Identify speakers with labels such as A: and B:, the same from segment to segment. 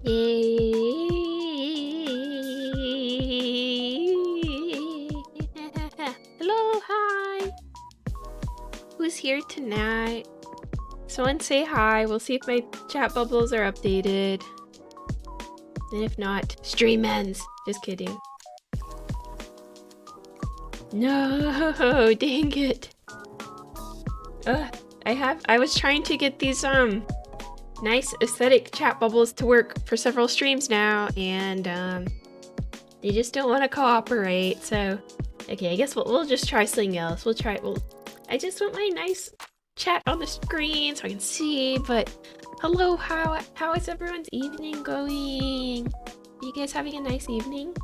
A: Hello, hi. Who's here tonight? Someone say hi. We'll see if my chat bubbles are updated. And if not, stream ends. Just kidding. No, dang it. I was trying to get these nice aesthetic chat bubbles to work for several streams now, and they just don't want to cooperate. So okay, I guess we'll just try something else. I just want my nice chat on the screen so I can see. But hello, how is everyone's evening going? Are you guys having a nice evening?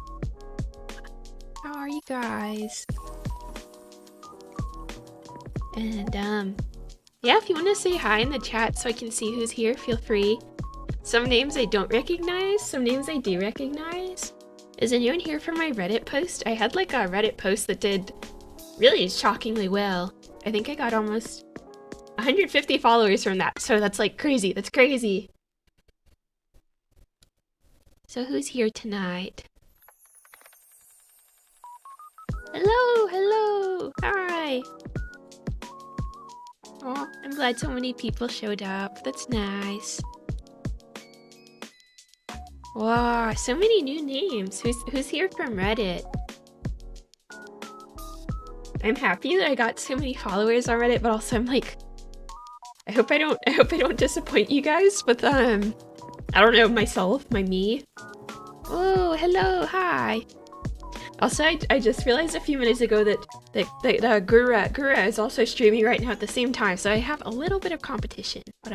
A: How are you guys? And yeah, if you want to say hi in the chat so I can see who's here, feel free. Some names I don't recognize, some names I do recognize. Is anyone here from my Reddit post? I had like a Reddit post that did really shockingly well. I think I got almost 150 followers from that, so that's like crazy. That's crazy. So who's here tonight? Hello, hello, hi. Oh, I'm glad so many people showed up. That's nice. Wow, so many new names. Who's here from Reddit? I'm happy that I got so many followers on Reddit, but also I'm like, I hope I don't disappoint you guys with I don't know, myself, me. Oh, hello, hi. Also, I just realized a few minutes ago that Gura is also streaming right now at the same time, so I have a little bit of competition. But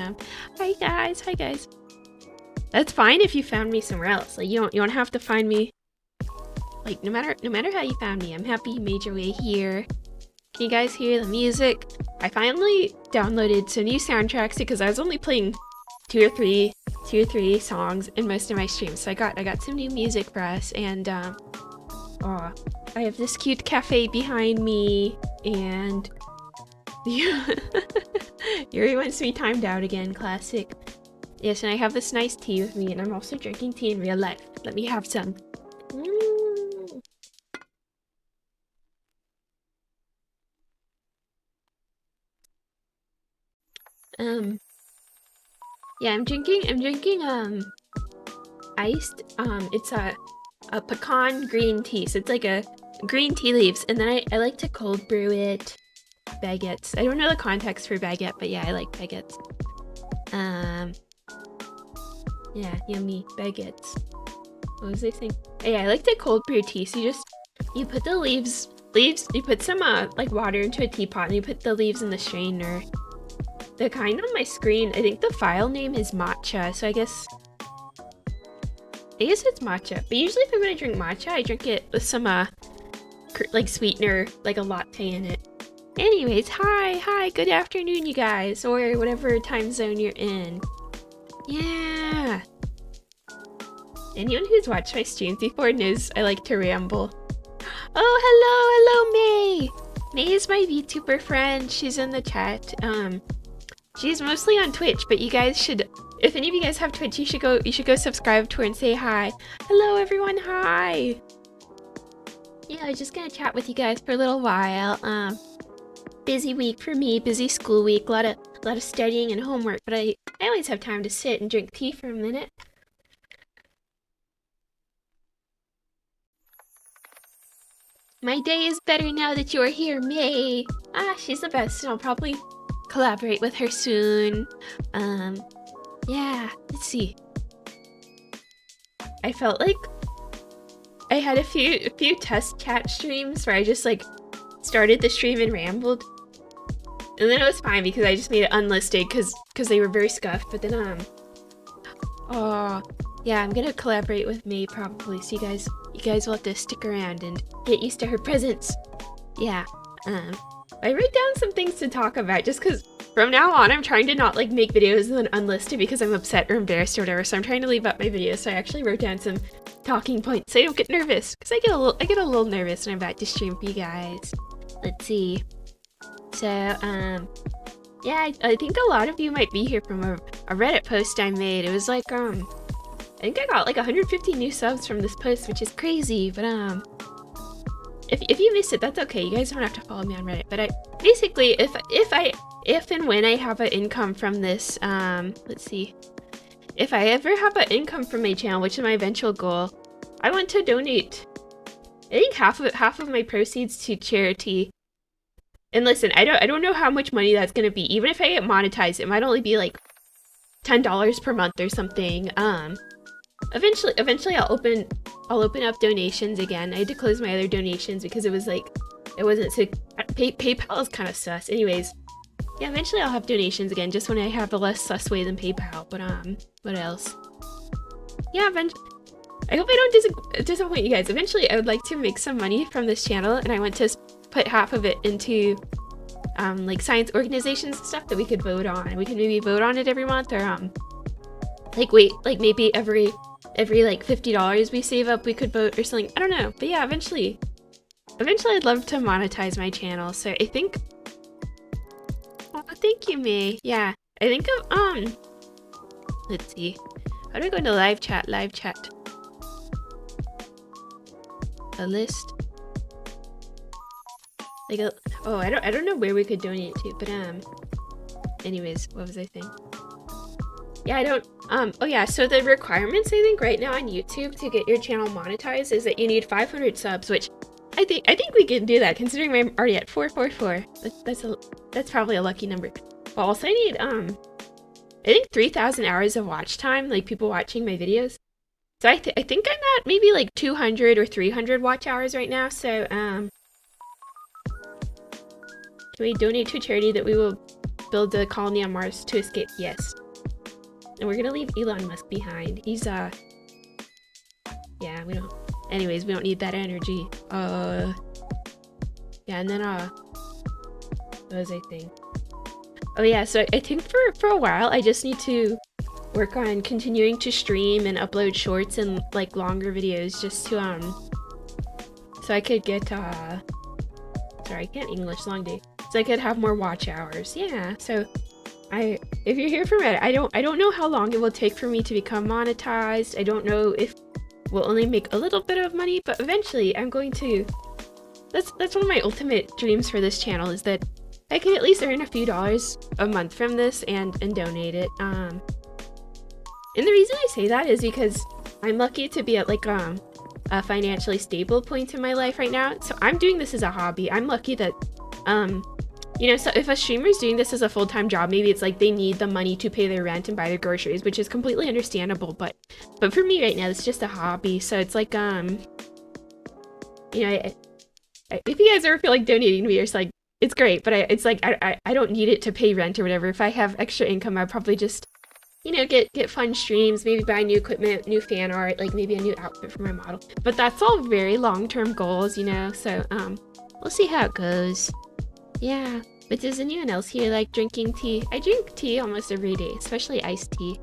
A: hi guys. That's fine if you found me somewhere else. Like you don't have to find me. Like no matter how you found me, I'm happy you made your way here. Can you guys hear the music? I finally downloaded some new soundtracks because I was only playing two or three songs in most of my streams. So I got some new music for us, and oh, I have this cute cafe behind me, and Yuri wants to be timed out again, classic. Yes, and I have this nice tea with me, and I'm also drinking tea in real life. Let me have some. Yeah, I'm drinking iced, it's a pecan green tea, so it's like a green tea leaves, and then I like to cold brew it. Baguettes. I don't know the context for baguette, but yeah, I like baguettes. Yeah, yummy baguettes. What was I saying? Oh, yeah, I like to cold brew tea. So you put the leaves, you put some like water into a teapot, and you put the leaves in the strainer. The kind on my screen, I think the file name is matcha, so I guess it's matcha. But usually if I'm gonna drink matcha, I drink it with some like sweetener, like a latte in it. Anyways, hi, good afternoon, you guys, or whatever time zone you're in. Yeah. Anyone who's watched my streams before knows I like to ramble. Oh, hello, May. May is my VTuber friend. She's in the chat. She's mostly on Twitch, but you guys should, if any of you guys have Twitch, you should go subscribe to her and say hi. Hello, everyone. Hi. Yeah, I was just gonna chat with you guys for a little while. Busy week for me, busy school week, a lot of studying and homework, but I always have time to sit and drink tea for a minute. My day is better now that you're here, May. She's the best, and I'll probably collaborate with her soon. Yeah, let's see. I felt like I had a few test chat streams where I just like started the stream and rambled. And then it was fine because I just made it unlisted because they were very scuffed. But then oh yeah, I'm gonna collaborate with May probably. So you guys will have to stick around and get used to her presence. Yeah. I wrote down some things to talk about just because from now on I'm trying to not like make videos and then unlisted because I'm upset or embarrassed or whatever. So I'm trying to leave up my videos. So I actually wrote down some talking points so I don't get nervous because I get a little nervous when I'm about to stream for you guys. Let's see. So yeah, I think a lot of you might be here from a Reddit post I made. It was like I think I got like 150 new subs from this post, which is crazy, but if you missed it, that's okay. You guys don't have to follow me on Reddit, but I basically, if and when I have an income from this, let's see, if I ever have an income from my channel, which is my eventual goal, I want to donate, I think half of my proceeds to charity. And listen, I don't know how much money that's gonna be. Even if I get monetized, it might only be like $10 per month or something. Eventually I'll open up donations again. I had to close my other donations because it was like, it wasn't so, PayPal is kind of sus. Anyways, yeah, eventually I'll have donations again, just when I have a less sus way than PayPal. But what else? Yeah, I hope I don't disappoint you guys. Eventually I would like to make some money from this channel, and I want to put half of it into like science organizations and stuff that we could vote on. We could maybe vote on it every month, or like maybe every like $50 we save up we could vote or something. I don't know, but yeah, eventually I'd love to monetize my channel. So I think, oh, thank you, May. Yeah, I think let's see, how do I go into live chat? A list, like a, oh, I don't know where we could donate to, but anyways, what was I saying? Yeah, I don't, oh yeah, so the requirements I think right now on YouTube to get your channel monetized is that you need 500 subs, which I think we can do that, considering I'm already at 444. That's probably a lucky number. But also I need, I think 3,000 hours of watch time, like people watching my videos. So I think I'm at maybe like 200 or 300 watch hours right now, so, can we donate to a charity that we will build a colony on Mars to escape? Yes. And we're gonna leave Elon Musk behind. He's, yeah, we don't, anyways, we don't need that energy. Yeah, and then, what was I saying? Oh yeah, so I think for a while, I just need to work on continuing to stream and upload shorts and like longer videos just to, so I could get, sorry, I can't English, long day. So I could have more watch hours. Yeah, so if you're here for Reddit, I don't know how long it will take for me to become monetized. I don't know if we'll only make a little bit of money, but eventually I'm going to, that's one of my ultimate dreams for this channel, is that I can at least earn a few dollars a month from this and donate it. And the reason I say that is because I'm lucky to be at like a financially stable point in my life right now. So I'm doing this as a hobby. I'm lucky that you know, so if a streamer's doing this as a full-time job, maybe it's like they need the money to pay their rent and buy their groceries, which is completely understandable. But for me right now, it's just a hobby. So it's like, you know, if you guys ever feel like donating to me, it's like, it's great, but it's like, I don't need it to pay rent or whatever. If I have extra income, I'd probably just, you know, get fun streams, maybe buy new equipment, new fan art, like maybe a new outfit for my model. But that's all very long-term goals, you know, so we'll see how it goes. Yeah, but does anyone else here like drinking tea? I drink tea almost every day, especially iced tea.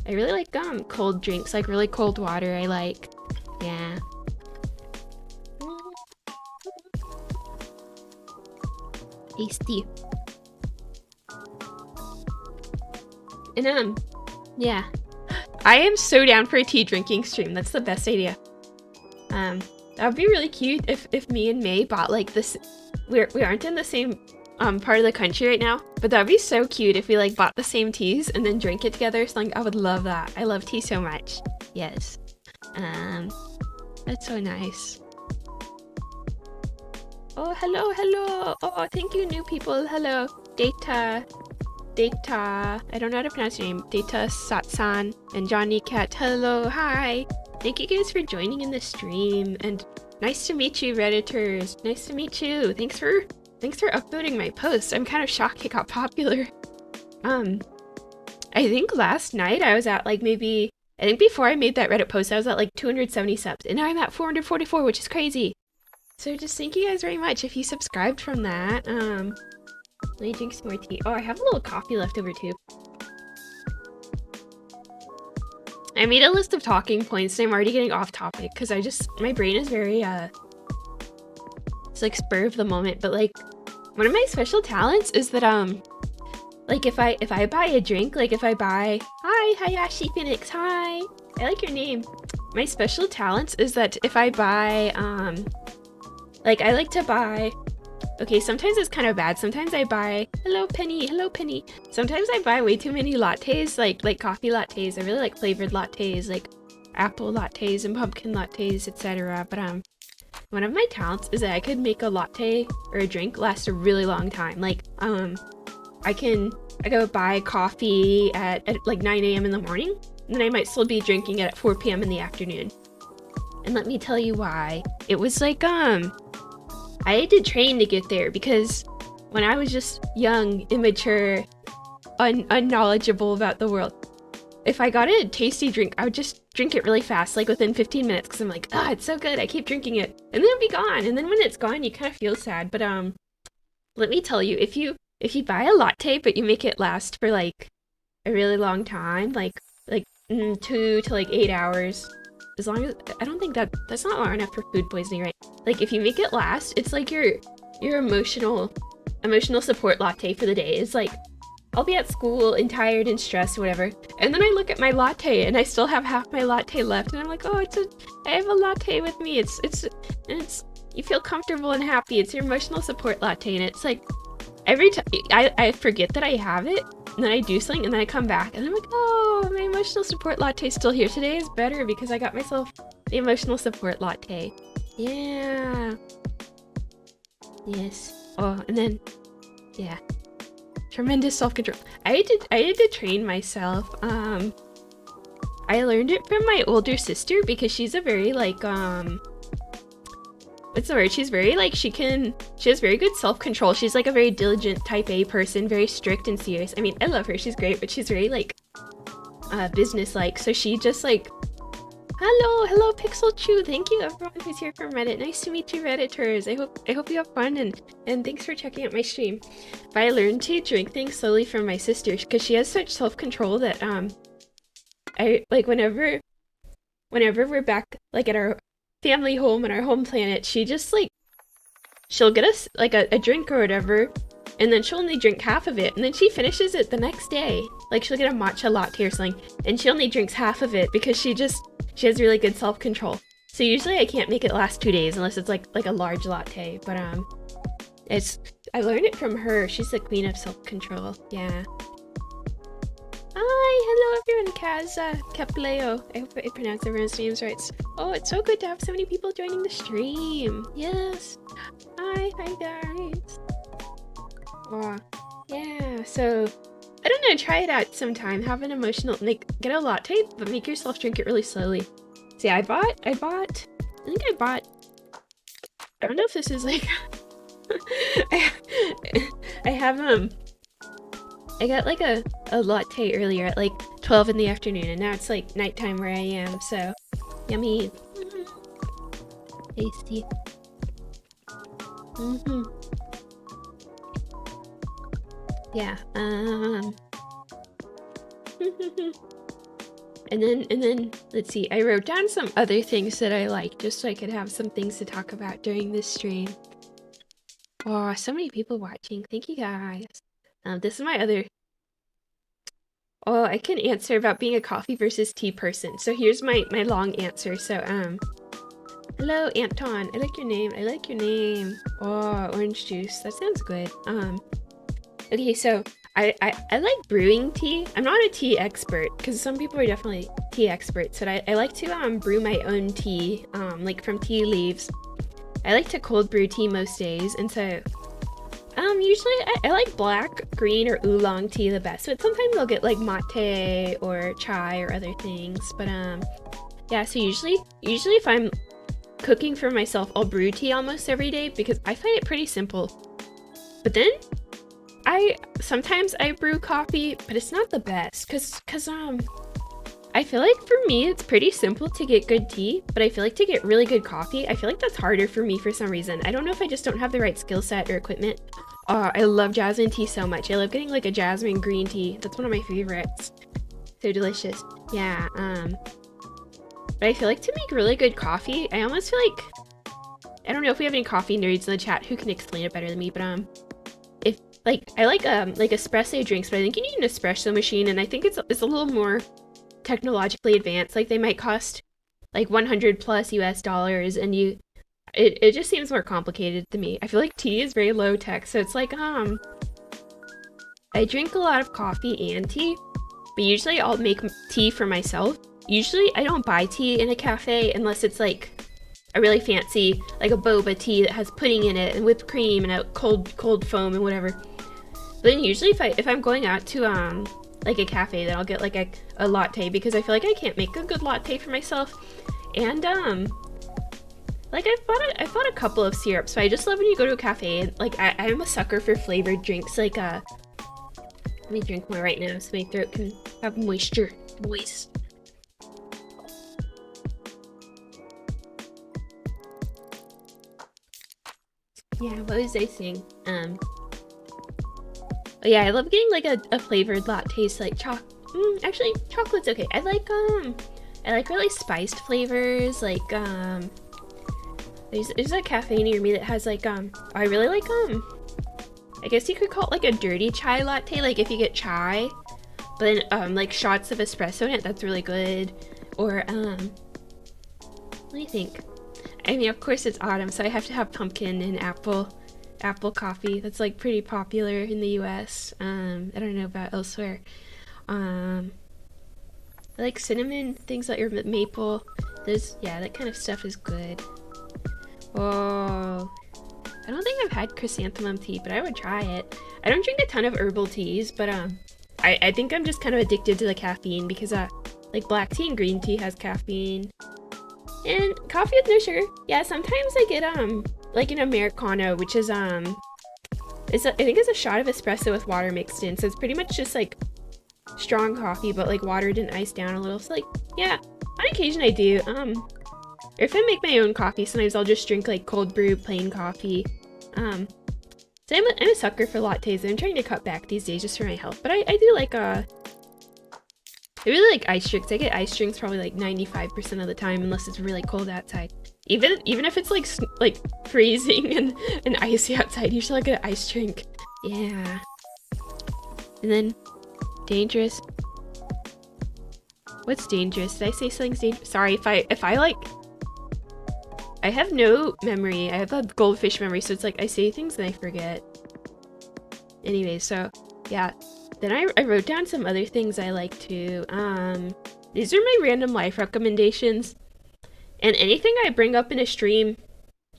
A: I really like cold drinks, like really cold water I like. Yeah. Iced tea. And yeah. I am so down for a tea drinking stream. That's the best idea. That would be really cute if me and May bought like this. We aren't in the same part of the country right now, but that'd be so cute if we like bought the same teas and then drink it together. So like, I would love that. I love tea so much. Yes. That's so nice. Oh, hello. Oh, thank you, new people. Hello. Data. I don't know how to pronounce your name. Data Satsan and Johnny Cat. Hello. Hi. Thank you guys for joining in the stream, and nice to meet you, Redditors. Nice to meet you. Thanks for upvoting my post. I'm kind of shocked it got popular. I think last night I was at like maybe, I think before I made that Reddit post, I was at like 270 subs, and now I'm at 444, which is crazy. So just thank you guys very much if you subscribed from that. Let me drink some more tea. Oh, I have a little coffee left over too. I made a list of talking points and I'm already getting off topic because my brain is very, it's like spur of the moment. But like, one of my special talents is that, like if I buy a drink, like if I buy, hi, Hayashi Phoenix, hi. I like your name. My special talents is that if I buy, like I like to buy, okay, sometimes it's kind of bad. Sometimes I buy, hello Penny. Sometimes I buy way too many lattes, like coffee lattes. I really like flavored lattes, like apple lattes and pumpkin lattes, etc. But one of my talents is that I could make a latte or a drink last a really long time. Like, I go buy coffee at like 9 a.m. in the morning, and then I might still be drinking it at 4 p.m. in the afternoon. And let me tell you why. It was like, I had to train to get there, because when I was just young, immature, unknowledgeable about the world, if I got a tasty drink, I would just drink it really fast, like within 15 minutes, because I'm like, ah, it's so good, I keep drinking it, and then it'll be gone. And then when it's gone, you kind of feel sad. But let me tell you, if you buy a latte but you make it last for like a really long time, like 2 to like 8 hours, as long as, I don't think that's not long enough for food poisoning, right? Like if you make it last, it's like your emotional support latte for the day. It's like, I'll be at school and tired and stressed or whatever, and then I look at my latte and I still have half my latte left, and I'm like, oh, I have a latte with me. It's you feel comfortable and happy. It's your emotional support latte, and it's like every time I forget that I have it, and then I do something, and then I come back and I'm like, oh, my emotional support latte's still here. Today is better because I got myself the emotional support latte. Yeah. Yes. Oh, and then yeah. Tremendous self-control. I had to train myself. I learned it from my older sister, because she's a very like what's the word? She's very like, she has very good self-control. She's like a very diligent type A person, very strict and serious. I mean, I love her, she's great, but she's very like business-like. So she just like, hello Pixel Chew, thank you everyone who's here from Reddit. Nice to meet you, Redditors. I hope you have fun, and thanks for checking out my stream. But I learned to drink things slowly from my sister, because she has such self-control that I like whenever we're back like at our family home and our home planet, she just like, she'll get us like a drink or whatever, and then she'll only drink half of it, and then she finishes it the next day. Like she'll get a matcha latte or something, and she only drinks half of it because she has really good self-control. So usually I can't make it last 2 days unless it's like a large latte. But I learned it from her. She's the queen of self-control. Yeah. Hi, hello everyone. Capleo. I hope I pronounced everyone's names right. Oh, it's so good to have so many people joining the stream. Yes. Hi guys. Oh, yeah. So I don't know, try it out sometime. Have an emotional, like, get a latte, but make yourself drink it really slowly. See, I don't know if this is like, I got like a latte earlier at like 12 in the afternoon, and now it's like nighttime where I am, so yummy. Tasty. Yeah, and then let's see, I wrote down some other things that I like, just so I could have some things to talk about during this stream. Oh, so many people watching. Thank you guys. This is my other, oh, I can answer about being a coffee versus tea person. So here's my long answer. So hello Anton, I like your name. Oh, orange juice, that sounds good. Okay, so I like brewing tea. I'm not a tea expert, because some people are definitely tea experts, but I like to brew my own tea, like from tea leaves. I like to cold brew tea most days, and so usually I like black, green, or oolong tea the best, but sometimes I'll get like mate or chai or other things. But yeah, so usually if I'm cooking for myself, I'll brew tea almost every day, because I find it pretty simple. But then sometimes I brew coffee, but it's not the best, cause I feel like for me it's pretty simple to get good tea, but I feel like to get really good coffee, I feel like that's harder for me for some reason. I don't know if I just don't have the right skill set or equipment. Oh, I love jasmine tea so much. I love getting like a jasmine green tea. That's one of my favorites. So delicious. Yeah, but I feel like to make really good coffee, I almost feel like, I don't know if we have any coffee nerds in the chat who can explain it better than me, but I like espresso drinks, but I think you need an espresso machine, and I think it's a little more technologically advanced. Like they might cost like 100 plus US dollars, and it just seems more complicated to me. I feel like tea is very low tech, so it's like I drink a lot of coffee and tea, but usually I'll make tea for myself. Usually I don't buy tea in a cafe unless it's like a really fancy, like a boba tea that has pudding in it and whipped cream and a cold foam and whatever. But then usually if I'm going out to like a cafe, then I'll get like a latte, because I feel like I can't make a good latte for myself. And like I bought a couple of syrups, so I just love when you go to a cafe and like I'm a sucker for flavored drinks. Like let me drink more right now so my throat can have moist. Yeah, what was I saying? Oh yeah, I love getting like a flavored latte, so like actually chocolate's okay. I like really spiced flavors, like there's a cafe near me that has like I really like I guess you could call it like a dirty chai latte, like if you get chai but then like shots of espresso in it, that's really good. Or let me think. I mean, of course it's autumn, so I have to have pumpkin and apple coffee. That's like pretty popular in the US. I don't know about elsewhere. I like cinnamon, things like maple. Yeah, that kind of stuff is good. Oh, I don't think I've had chrysanthemum tea, but I would try it. I don't drink a ton of herbal teas, but I think I'm just kind of addicted to the caffeine, because like black tea and green tea has caffeine. And coffee with no sugar. Yeah, sometimes I get like an Americano, which is I think it's a shot of espresso with water mixed in. So it's pretty much just like strong coffee, but like watered and iced down a little. So like, yeah, on occasion I do. Or if I make my own coffee, sometimes I'll just drink like cold brew plain coffee. So I'm a sucker for lattes. I'm trying to cut back these days just for my health. But I do like I really like ice drinks. I get ice drinks probably like 95% of the time, unless it's really cold outside. Even if it's like freezing and icy outside, usually I get an ice drink. Yeah. And then dangerous. What's dangerous? Did I say something's dangerous? Sorry if I like. I have no memory. I have a goldfish memory, so it's like I say things and I forget. Anyway, so yeah. Then I wrote down some other things I like too. These are my random life recommendations. And anything I bring up in a stream,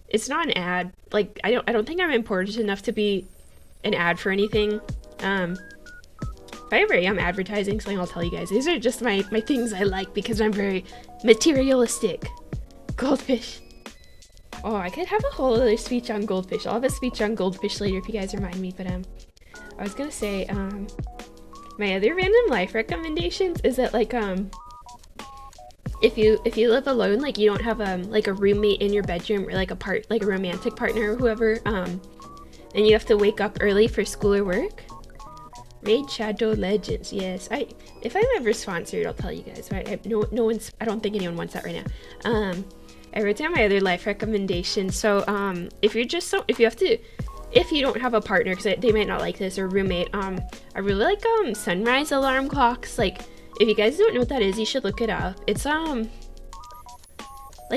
A: it's not an ad. Like I don't think I'm important enough to be an ad for anything. If I ever am advertising something, I'll tell you guys. These are just my things I like because I'm very materialistic. Goldfish. Oh, I could have a whole other speech on goldfish. I'll have a speech on goldfish later if you guys remind me, but I was gonna say, my other random life recommendations is that like if you live alone, like you don't have like a roommate in your bedroom, or like a romantic partner or whoever, and you have to wake up early for school or work. Raid Shadow Legends, yes. If I'm ever sponsored, I'll tell you guys. Right? I don't think anyone wants that right now. I wrote down my other life recommendations. So if you don't have a partner, because they might not like this, or roommate, I really like sunrise alarm clocks. Like if you guys don't know what that is, you should look it up. It's like,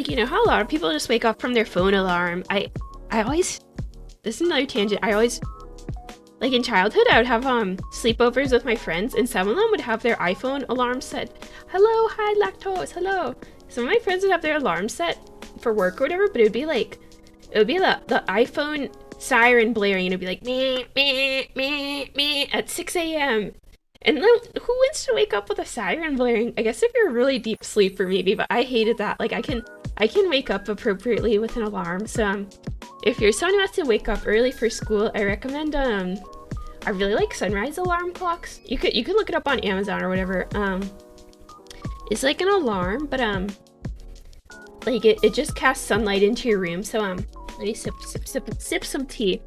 A: you know how a lot of people just wake up from their phone alarm. I always, this is another tangent, I always, like in childhood, I would have sleepovers with my friends, and some of them would have their iPhone alarm set. Hello, hi lactose, hello. Some of my friends would have their alarm set for work or whatever, but it would be the iPhone siren blaring, and it'd be like meh, meh, meh, meh, at 6 a.m. And then who wants to wake up with a siren blaring? I guess if you're a really deep sleeper maybe, but I hated that. Like I can wake up appropriately with an alarm. So if you're someone who has to wake up early for school, I recommend I really like sunrise alarm clocks. You could look it up on Amazon or whatever. It's like an alarm, but like it just casts sunlight into your room. So let me sip some tea.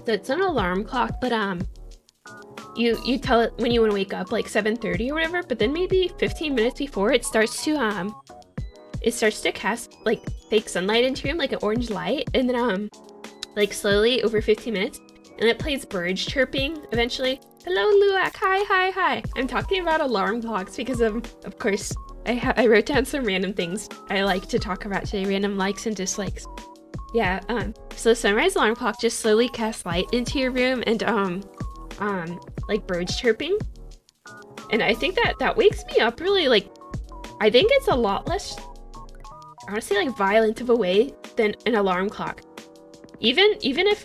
A: So it's an alarm clock, but you tell it when you want to wake up, like 7:30 or whatever, but then maybe 15 minutes before it starts to cast like fake sunlight into your room, like an orange light, and then like slowly over 15 minutes, and and it plays birds chirping eventually. Hello, Luak. Hi. I'm talking about alarm clocks because of course, I wrote down some random things I like to talk about today, random likes and dislikes. Yeah, so the sunrise alarm clock just slowly casts light into your room and, like birds chirping. And I think that wakes me up really, like, I think it's a lot less, I want to say, like, violent of a way than an alarm clock. Even if,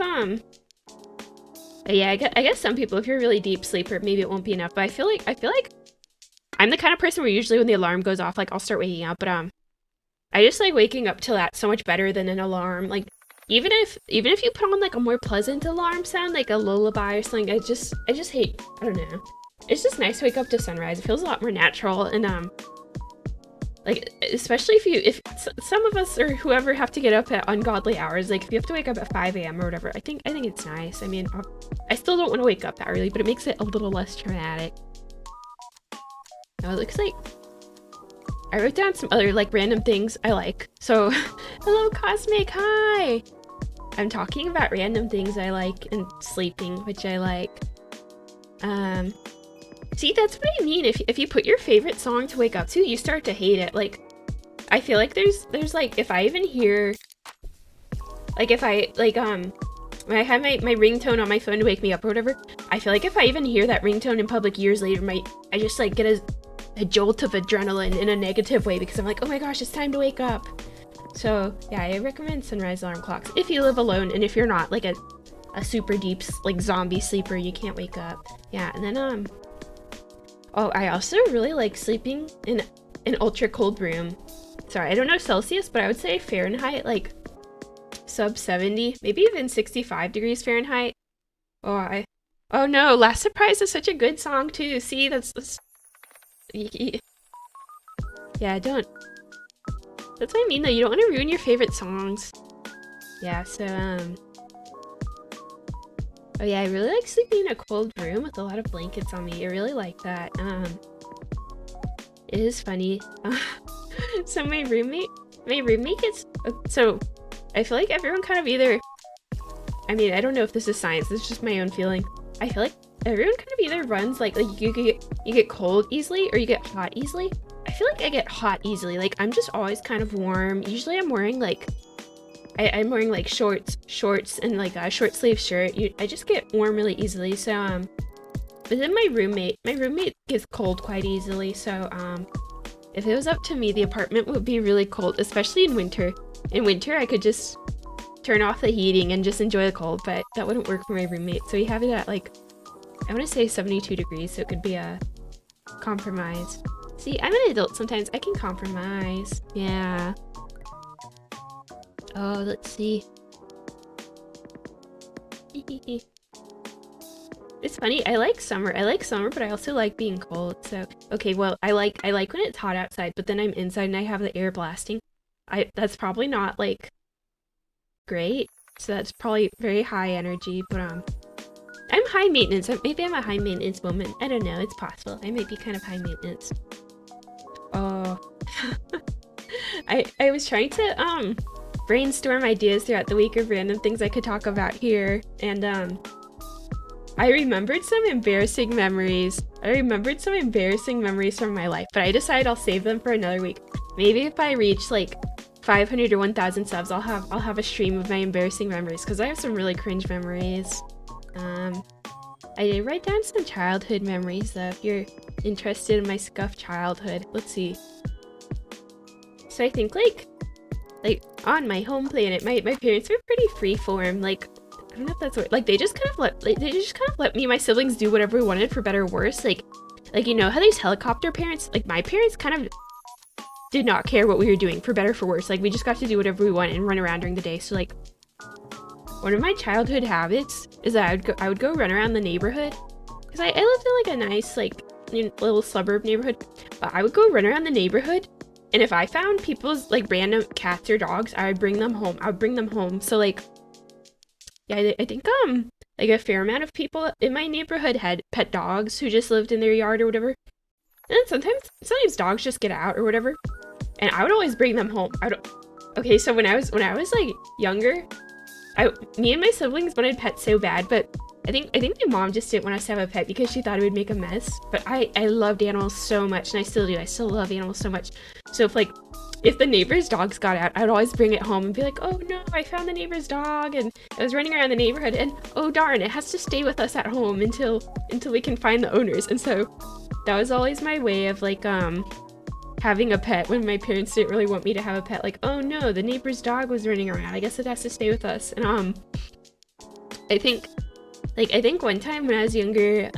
A: yeah, I guess some people, if you're a really deep sleeper, maybe it won't be enough, but I feel like I'm the kind of person where usually when the alarm goes off, like, I'll start waking up, but, I just like waking up to that so much better than an alarm. Like, even if you put on like a more pleasant alarm sound, like a lullaby or something, I just hate, I don't know. It's just nice to wake up to sunrise. It feels a lot more natural, and like, especially if some of us or whoever have to get up at ungodly hours, like if you have to wake up at 5 a.m. or whatever, I think it's nice. I mean, I still don't want to wake up that early, but it makes it a little less traumatic. Now it looks like I wrote down some other like random things I like. So, hello Cosmic, hi! I'm talking about random things I like and sleeping, which I like. See, that's what I mean. If you put your favorite song to wake up to, you start to hate it. Like, I feel like there's like, if I even hear, like if I, like, when I have my ringtone on my phone to wake me up or whatever, I feel like if I even hear that ringtone in public years later, I just like get a jolt of adrenaline in a negative way because I'm like, oh my gosh, it's time to wake up. So yeah, I recommend sunrise alarm clocks if you live alone and if you're not like a super deep like zombie sleeper, you can't wake up. Yeah, and then oh, I also really like sleeping in an ultra cold room. Sorry, I don't know Celsius, but I would say Fahrenheit, like sub 70, maybe even 65 degrees Fahrenheit. Oh no, Last Surprise is such a good song too. See, that's yeah, don't. That's what I mean though, you don't want to ruin your favorite songs. Yeah, so oh yeah, I really like sleeping in a cold room with a lot of blankets on me. I really like that. It is funny. So my roommate gets, so I feel like everyone kind of either, I mean, I don't know if this is science, this is just my own feeling. I feel like everyone kind of either runs like you get cold easily or you get hot easily. I feel like I get hot easily. Like, I'm just always kind of warm. Usually I'm wearing like, I'm wearing like shorts and like a short sleeve shirt. I just get warm really easily. So, but then my roommate gets cold quite easily. So, if it was up to me, the apartment would be really cold, especially in winter. In winter, I could just turn off the heating and just enjoy the cold, but that wouldn't work for my roommate. So we have it at like, I want to say 72 degrees, so it could be a compromise. See, I'm an adult sometimes. I can compromise. Yeah. Oh, let's see. It's funny. I like summer, but I also like being cold. So, okay, well, I like when it's hot outside, but then I'm inside and I have the air blasting. That's probably not like great. So that's probably very high energy, but I'm high maintenance. Maybe I'm a high maintenance woman. I don't know. It's possible. I might be kind of high maintenance. Oh, I was trying to brainstorm ideas throughout the week of random things I could talk about here, and I remembered some embarrassing memories. From my life, but I decided I'll save them for another week. Maybe if I reach like 500 or 1,000 subs, I'll have a stream of my embarrassing memories because I have some really cringe memories. I did write down some childhood memories though, if you're interested in my scuffed childhood. Let's see. So I think like on my home planet, my parents were pretty freeform. Like, I don't know if that's what, like they just kind of let me and my siblings do whatever we wanted for better or worse. Like you know how these helicopter parents, like my parents kind of did not care what we were doing for better or for worse. Like we just got to do whatever we want and run around during the day. So like one of my childhood habits is that I would go run around the neighborhood because I lived in like a nice like little suburb neighborhood, but I would go run around the neighborhood, and if I found people's like random cats or dogs, I would bring them home. So like, yeah, I think like a fair amount of people in my neighborhood had pet dogs who just lived in their yard or whatever. And sometimes dogs just get out or whatever, and I would always bring them home. So when I was like younger, me and my siblings wanted pets so bad, but my mom just didn't want us to have a pet because she thought it would make a mess. But I loved animals so much, and I still do. I still love animals so much. So if the neighbor's dogs got out, I'd always bring it home and be like, oh no, I found the neighbor's dog, and I was running around the neighborhood, and oh darn, it has to stay with us at home until we can find the owners. And so that was always my way of like having a pet when my parents didn't really want me to have a pet. Like, oh no, the neighbor's dog was running around, I guess it has to stay with us. And I think one time when I was younger,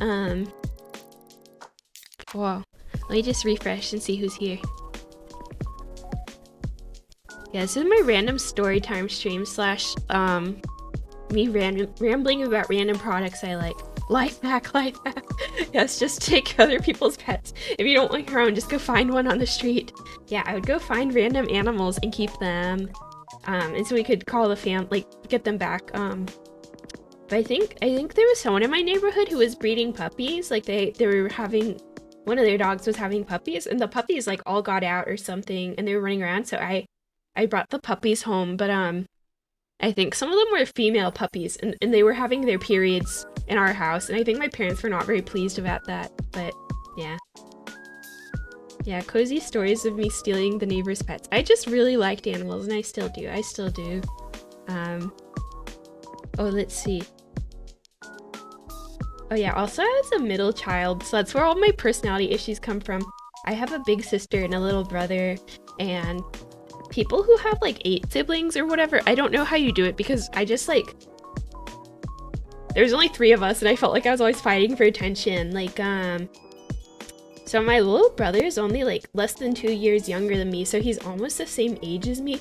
A: wow, let me just refresh and see who's here. Yeah, this is my random story time stream slash me rambling about random products I like. Life hack. Yes, just take other people's pets. If you don't like your own, just go find one on the street. Yeah, I would go find random animals and keep them. And so we could call the get them back. But I think there was someone in my neighborhood who was breeding puppies. Like they were having, one of their dogs was having puppies, and the puppies like all got out or something, and they were running around. So I brought the puppies home, but I think some of them were female puppies, and they were having their periods in our house, and I think my parents were not very pleased about that. But yeah. Yeah, cozy stories of me stealing the neighbor's pets. I just really liked animals, and I still do. Oh, let's see. Oh yeah, also I was a middle child, so that's where all my personality issues come from. I have a big sister and a little brother, and people who have like 8 siblings or whatever, I don't know how you do it, because I just there's only 3 of us, and I felt like I was always fighting for attention. So my little brother is only like less than 2 years younger than me, so he's almost the same age as me.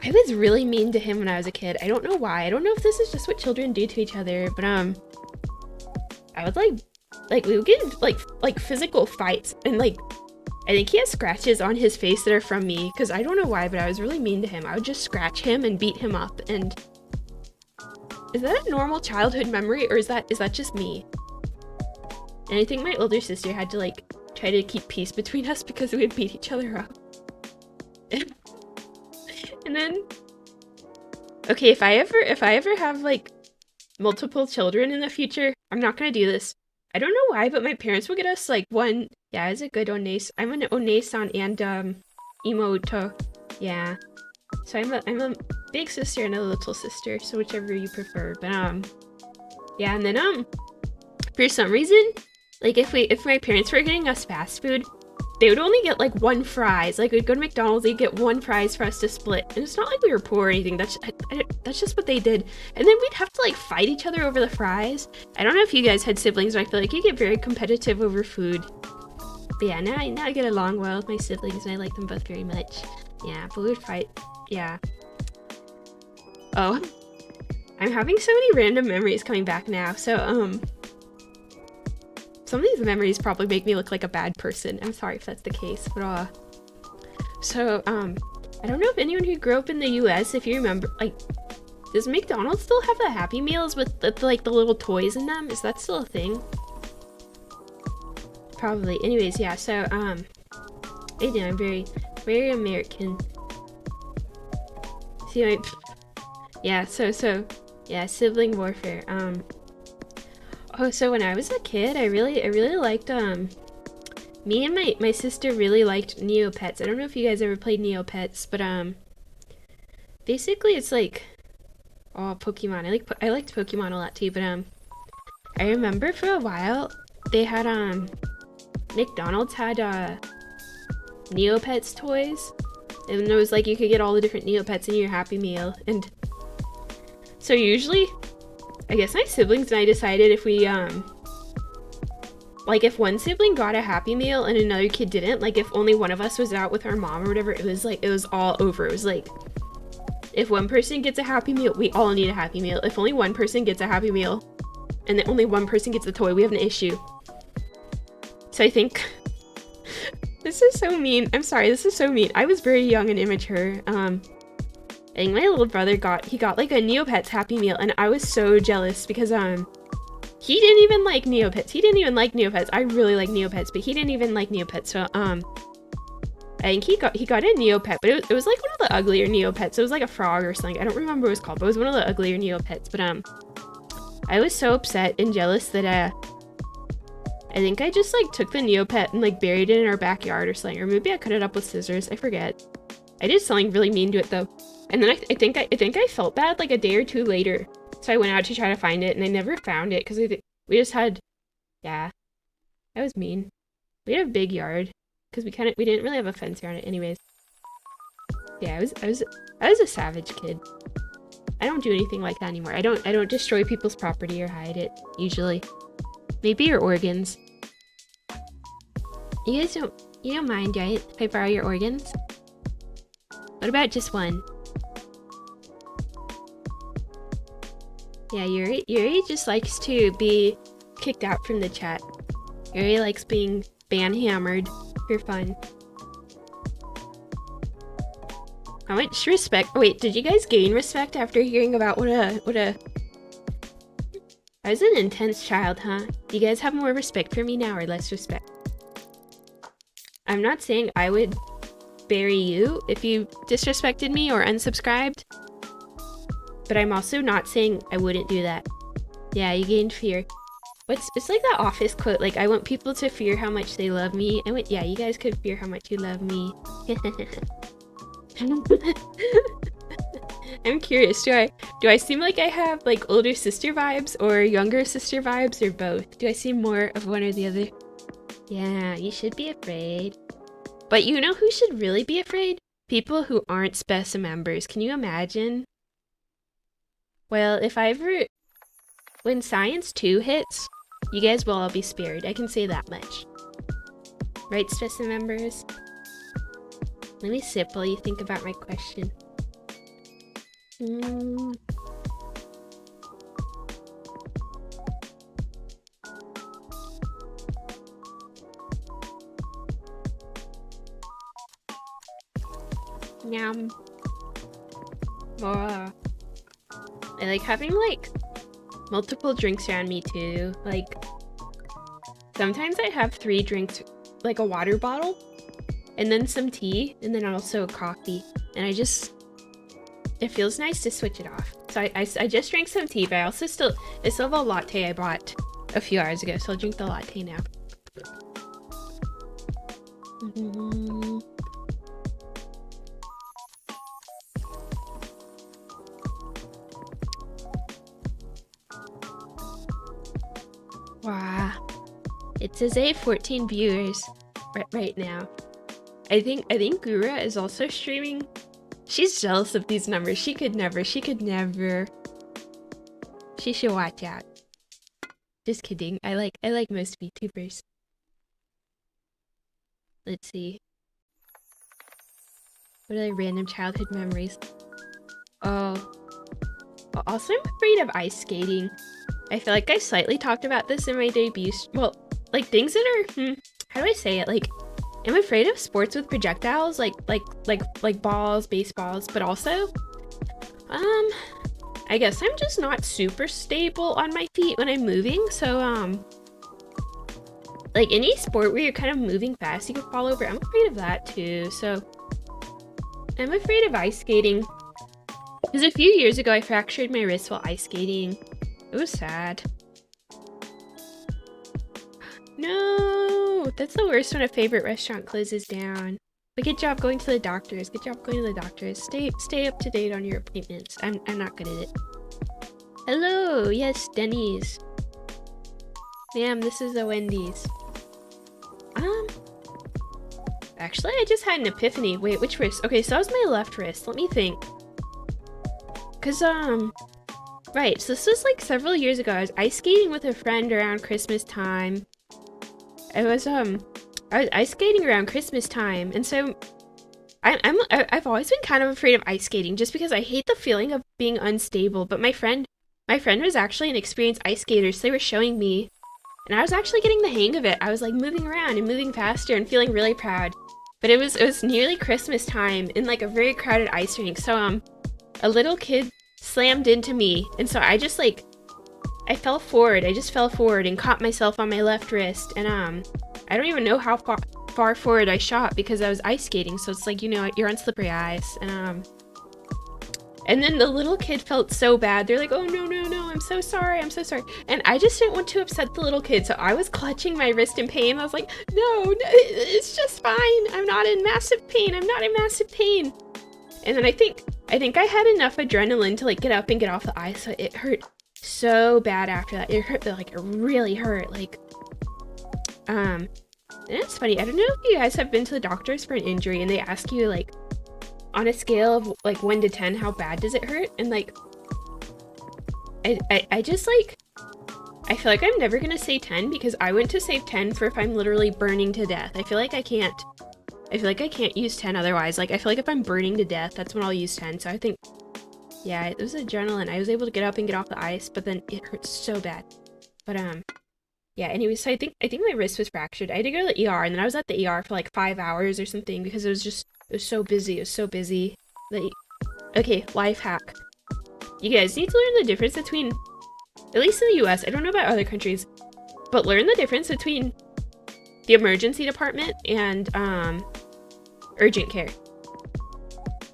A: I was really mean to him when I was a kid. I don't know why. I don't know if this is just what children do to each other, but I would we would get into, like physical fights, and I think he has scratches on his face that are from me, because I don't know why, but I was really mean to him. I would just scratch him and beat him up. And is that a normal childhood memory, or is that just me? And I think my older sister had to try to keep peace between us because we would beat each other up. And then, okay, if I ever have multiple children in the future, I'm not gonna do this. I don't know why, but my parents will get us one. Yeah, it's a good onace. I'm an onace-san and emoto. Yeah. So I'm a big sister and a little sister, so whichever you prefer. But yeah, and then for some reason, if my parents were getting us fast food, they would only get 1 fries. We'd go to McDonald's, they'd get 1 fries for us to split. And it's not like we were poor or anything. That's just what they did. And then we'd have to fight each other over the fries. I don't know if you guys had siblings, but I feel like you get very competitive over food. But yeah, now I get along well with my siblings, and I like them both very much. Yeah, but we would fight. Yeah. Oh, I'm having so many random memories coming back now. So some of these memories probably make me look like a bad person. I'm sorry if that's the case, but so I don't know if anyone who grew up in the US, if you remember, does McDonald's still have the Happy Meals with the little toys in them? Is that still a thing? Probably. Anyways, yeah, so I'm very, very American. See, yeah, so yeah, sibling warfare. Oh, so when I was a kid, I really liked me and my sister really liked Neopets. I don't know if you guys ever played Neopets, but basically it's Pokemon. I liked Pokemon a lot too, but I remember for a while they had McDonald's had Neopets toys, and it was you could get all the different Neopets in your Happy Meal. And so usually, I guess my siblings and I decided if we if one sibling got a Happy Meal and another kid didn't, if only one of us was out with our mom or whatever, it was all over. It was if one person gets a Happy Meal, we all need a Happy Meal. If only one person gets a Happy Meal and then only one person gets the toy, we have an issue. So I think this is so mean. I'm sorry, this is so mean. I was very young and immature. I think my little brother got a Neopets Happy Meal, and I was so jealous because he didn't even like Neopets. He didn't even like Neopets. I really like Neopets, but he didn't even like Neopets. So I think he got a Neopet, but it was one of the uglier Neopets. It was a frog or something. I don't remember what it was called, but it was one of the uglier Neopets. But I was so upset and jealous that I think I just like took the Neopet and like buried it in our backyard or something, or maybe I cut it up with scissors. I forget. I did something really mean to it though, and then I think I felt bad like a day or two later, so I went out to try to find it and I never found it because we just had, yeah, that was mean. We had a big yard because we didn't really have a fence around it anyways. Yeah, I was a savage kid. I don't do anything like that anymore. I don't destroy people's property or hide it usually. Maybe your organs. You don't mind, right? If I borrow your organs? What about just one? Yeah, Yuri just likes to be kicked out from the chat. Yuri likes being ban-hammered for fun. How much respect? Oh, wait, did you guys gain respect after hearing about what a... I was an intense child, huh? Do you guys have more respect for me now or less respect? I'm not saying I would bury you if you disrespected me or unsubscribed, but I'm also not saying I wouldn't do that. Yeah, you gained fear. It's like that Office quote, like, I want people to fear how much they love me. Yeah, you guys could fear how much you love me. I'm curious, do I seem like I have like older sister vibes or younger sister vibes or both? Do I seem more of one or the other? Yeah, you should be afraid. But you know who should really be afraid? People who aren't SPESA members. Can you imagine? Well, when Science 2 hits, you guys will all be spared. I can say that much. Right, SPESA members? Let me sip while you think about my question. Yum. I like having like multiple drinks around me too. Like sometimes I have 3 drinks, like a water bottle, and then some tea, and then also coffee. And it feels nice to switch it off. So I just drank some tea, but I still have a latte I bought a few hours ago, so I'll drink the latte now. Wow. It says I have 14 viewers right now. I think Gura is also streaming. She's jealous of these numbers. She could never. She should watch out. Just kidding. I like most VTubers. Let's see. What are random childhood memories? Oh. Also, I'm afraid of ice skating. I feel like I slightly talked about this in my debut. Well, like things that are, how do I say it? Like, I'm afraid of sports with projectiles, like balls, baseballs, but also, I guess I'm just not super stable on my feet when I'm moving. So, like any sport where you're kind of moving fast, you could fall over. I'm afraid of that too. So, I'm afraid of ice skating. Because a few years ago, I fractured my wrist while ice skating. It was sad. No, that's the worst when a favorite restaurant closes down. But good job going to the doctors. Good job going to the doctors. Stay up to date on your appointments. I'm not good at it. Hello, yes, Denny's. Ma'am, this is a Wendy's. Actually, I just had an epiphany. Wait, which wrist? Okay, so that was my left wrist. Let me think. Cause right, so this was like several years ago. I was ice skating with a friend around Christmas time. I was ice skating around Christmas time, and so I've always been kind of afraid of ice skating just because I hate the feeling of being unstable. But my friend was actually an experienced ice skater, so they were showing me, and I was actually getting the hang of it. I was like moving around and moving faster and feeling really proud. But it was nearly Christmas time in like a very crowded ice rink, so a little kid slammed into me, and so I just like I fell forward. I just fell forward and caught myself on my left wrist, and I don't even know how far forward I shot because I was ice skating, so it's like, you know, you're on slippery ice, and And then the little kid felt so bad. They're like, oh, no, no, no, I'm so sorry, I'm so sorry. And I just didn't want to upset the little kid, so I was clutching my wrist in pain. I was like, no, no, it's just fine. I'm not in massive pain. I'm not in massive pain. And then I think I had enough adrenaline to like get up and get off the ice, so it hurt so bad after that. It hurt, like, it really hurt. Like, and it's funny. I don't know if you guys have been to the doctors for an injury and they ask you, like, on a scale of like 1 to 10, how bad does it hurt? And like, I just like, I feel like I'm never gonna say 10 because I went to say 10 for if I'm literally burning to death. I feel like I can't use 10 otherwise. Like, I feel like if I'm burning to death, that's when I'll use 10. So I think, yeah, it was adrenaline. I was able to get up and get off the ice, but then it hurt so bad. But yeah, anyway, so I think my wrist was fractured. I had to go to the ER, and then I was at the ER for like 5 hours or something because it was so busy. It was so busy. Like, okay, life hack. You guys need to learn the difference between, at least in the US, I don't know about other countries, but learn the difference between the emergency department and urgent care.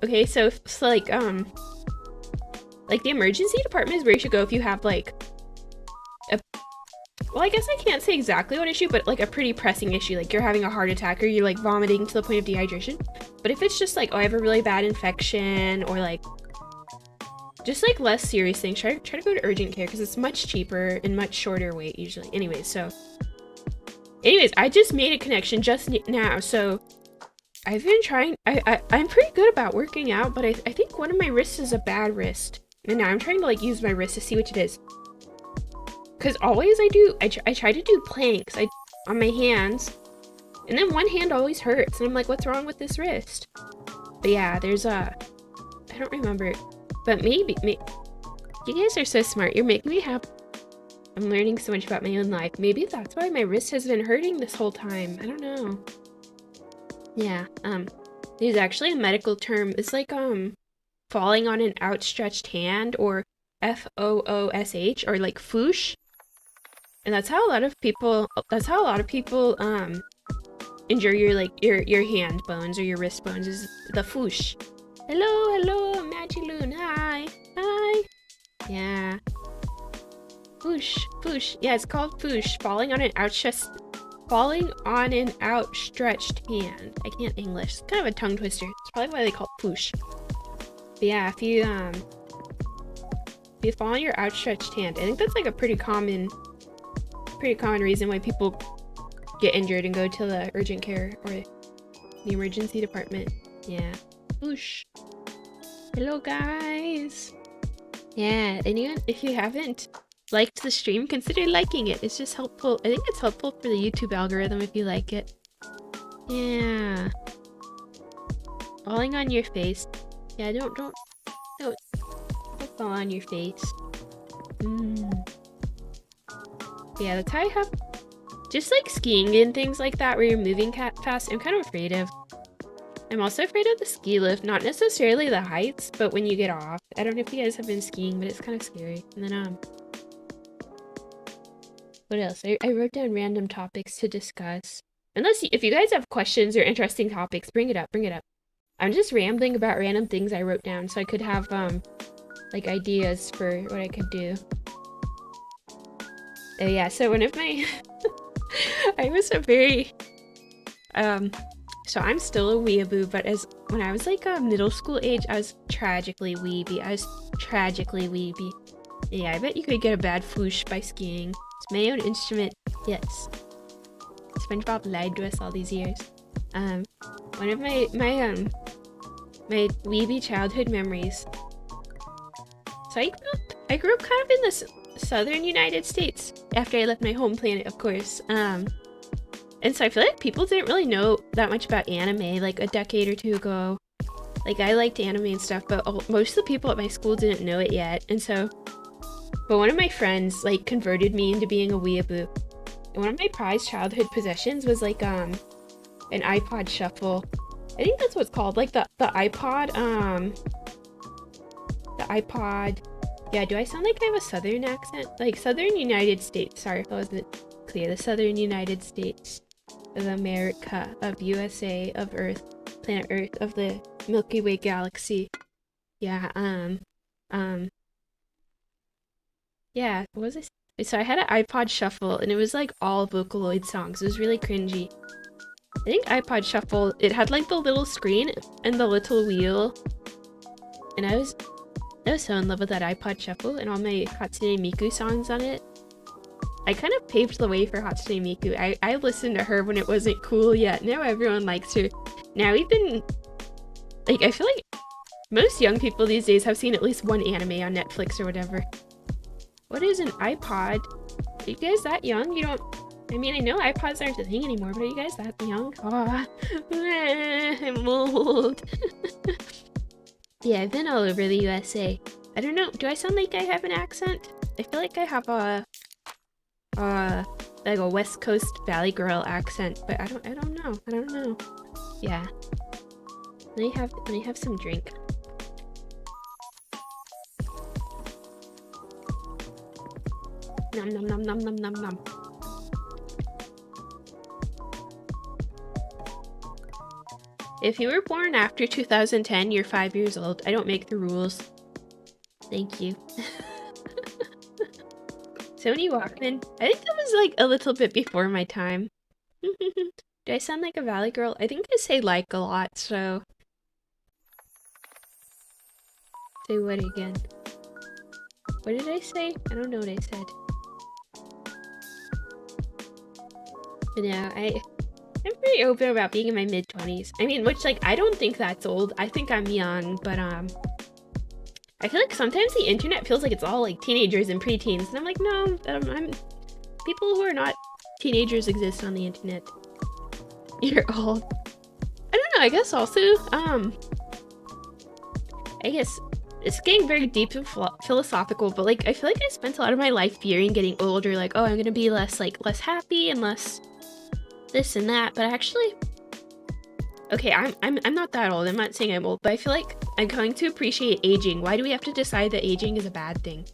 A: Okay, so like the emergency department is where you should go if you have like well, I guess I can't say exactly what issue, but like a pretty pressing issue, like you're having a heart attack or you're like vomiting to the point of dehydration. But if it's just like, oh, I have a really bad infection, or like just like less serious things, try to go to urgent care because it's much cheaper and much shorter wait usually. Anyways, I just made a connection just now. So I've been trying, I'm pretty good about working out, but I think one of my wrists is a bad wrist. And now I'm trying to like use my wrist to see which it is. Because always I try to do planks on my hands, and then one hand always hurts, and I'm like, what's wrong with this wrist? But yeah, there's I don't remember, but maybe you guys are so smart. You're making me happy. I'm learning so much about my own life. Maybe that's why my wrist has been hurting this whole time. I don't know. Yeah, there's actually a medical term. It's like falling on an outstretched hand, or FOOSH, or like foosh. And that's how a lot of people injure your hand bones or your wrist bones, is the foosh. Hello, Magiloon, hi. Yeah. Foosh. Yeah, it's called foosh. Falling on an outstretched hand. I can't English. It's kind of a tongue twister. It's probably why they call it foosh. But yeah, if you fall on your outstretched hand, I think that's like a pretty common reason why people get injured and go to the urgent care or the emergency department. Yeah. Whoosh. Hello, guys. Yeah, anyone, if you haven't liked the stream, consider liking it. It's just helpful. I think it's helpful for the YouTube algorithm if you like it. Yeah. Falling on your face. Yeah, don't fall on your face. Yeah, that's how I have, just like skiing and things like that where you're moving fast, I'm kind of afraid of. I'm also afraid of the ski lift, not necessarily the heights, but when you get off. I don't know if you guys have been skiing, but it's kind of scary. And then what else? I wrote down random topics to discuss. If you guys have questions or interesting topics, bring it up. I'm just rambling about random things I wrote down so I could have like ideas for what I could do. Yeah, so one of my I was a very so I'm still a weeaboo, but when I was like a middle school age, I was tragically weeby. Yeah, I bet you could get a bad foosh by skiing. It's my own instrument. Yes. SpongeBob lied to us all these years. One of my weeby childhood memories. So I grew up kind of in the southern United States after I left my home planet, of course. And so I feel like people didn't really know that much about anime like a decade or two ago. Like, I liked anime and stuff, but most of the people at my school didn't know it yet. And so, but one of my friends like converted me into being a weeaboo. And one of my prized childhood possessions was like an iPod shuffle. I think that's what it's called. Like the iPod. Yeah, do I sound like I have a southern accent? Like southern United States. Sorry if I wasn't clear. The southern United States of America, of USA, of Earth, planet Earth, of the Milky Way galaxy. Yeah, yeah, what was I saying? So I had an iPod Shuffle, and it was like all Vocaloid songs. It was really cringy. I think iPod Shuffle, it had like the little screen and the little wheel, and I was so in love with that iPod Shuffle and all my Hatsune Miku songs on it. I kind of paved the way for Hatsune Miku. I listened to her when it wasn't cool yet. Now everyone likes her. Now even, like, I feel like most young people these days have seen at least one anime on Netflix or whatever. What is an iPod? Are you guys that young? You don't... I mean, I know iPods aren't a thing anymore, but are you guys that young? Aw, I'm old. Yeah, I've been all over the USA. I don't know, do I sound like I have an accent? I feel like I have like a West Coast Valley Girl accent, but I don't know. Yeah. Let me have some drink. Nom nom nom nom nom nom nom. If you were born after 2010, you're 5 years old. I don't make the rules. Thank you. Sony Walkman. I think that was like a little bit before my time. Do I sound like a Valley Girl? I think I say like a lot, so... Say what again? What did I say? I don't know what I said. But no, I'm pretty open about being in my mid-20s. I mean, which, like, I don't think that's old. I think I'm young, but, I feel like sometimes the internet feels like it's all, like, teenagers and preteens. And I'm like, no, people who are not teenagers exist on the internet. You're old. I don't know, I guess also, I guess it's getting very deep and philosophical, but, like, I feel like I spent a lot of my life fearing getting older. Like, oh, I'm gonna be less happy and less this and that, but actually, okay, I'm not that old. I'm not saying I'm old, but I feel like I'm going to appreciate aging. Why do we have to decide that aging is a bad thing?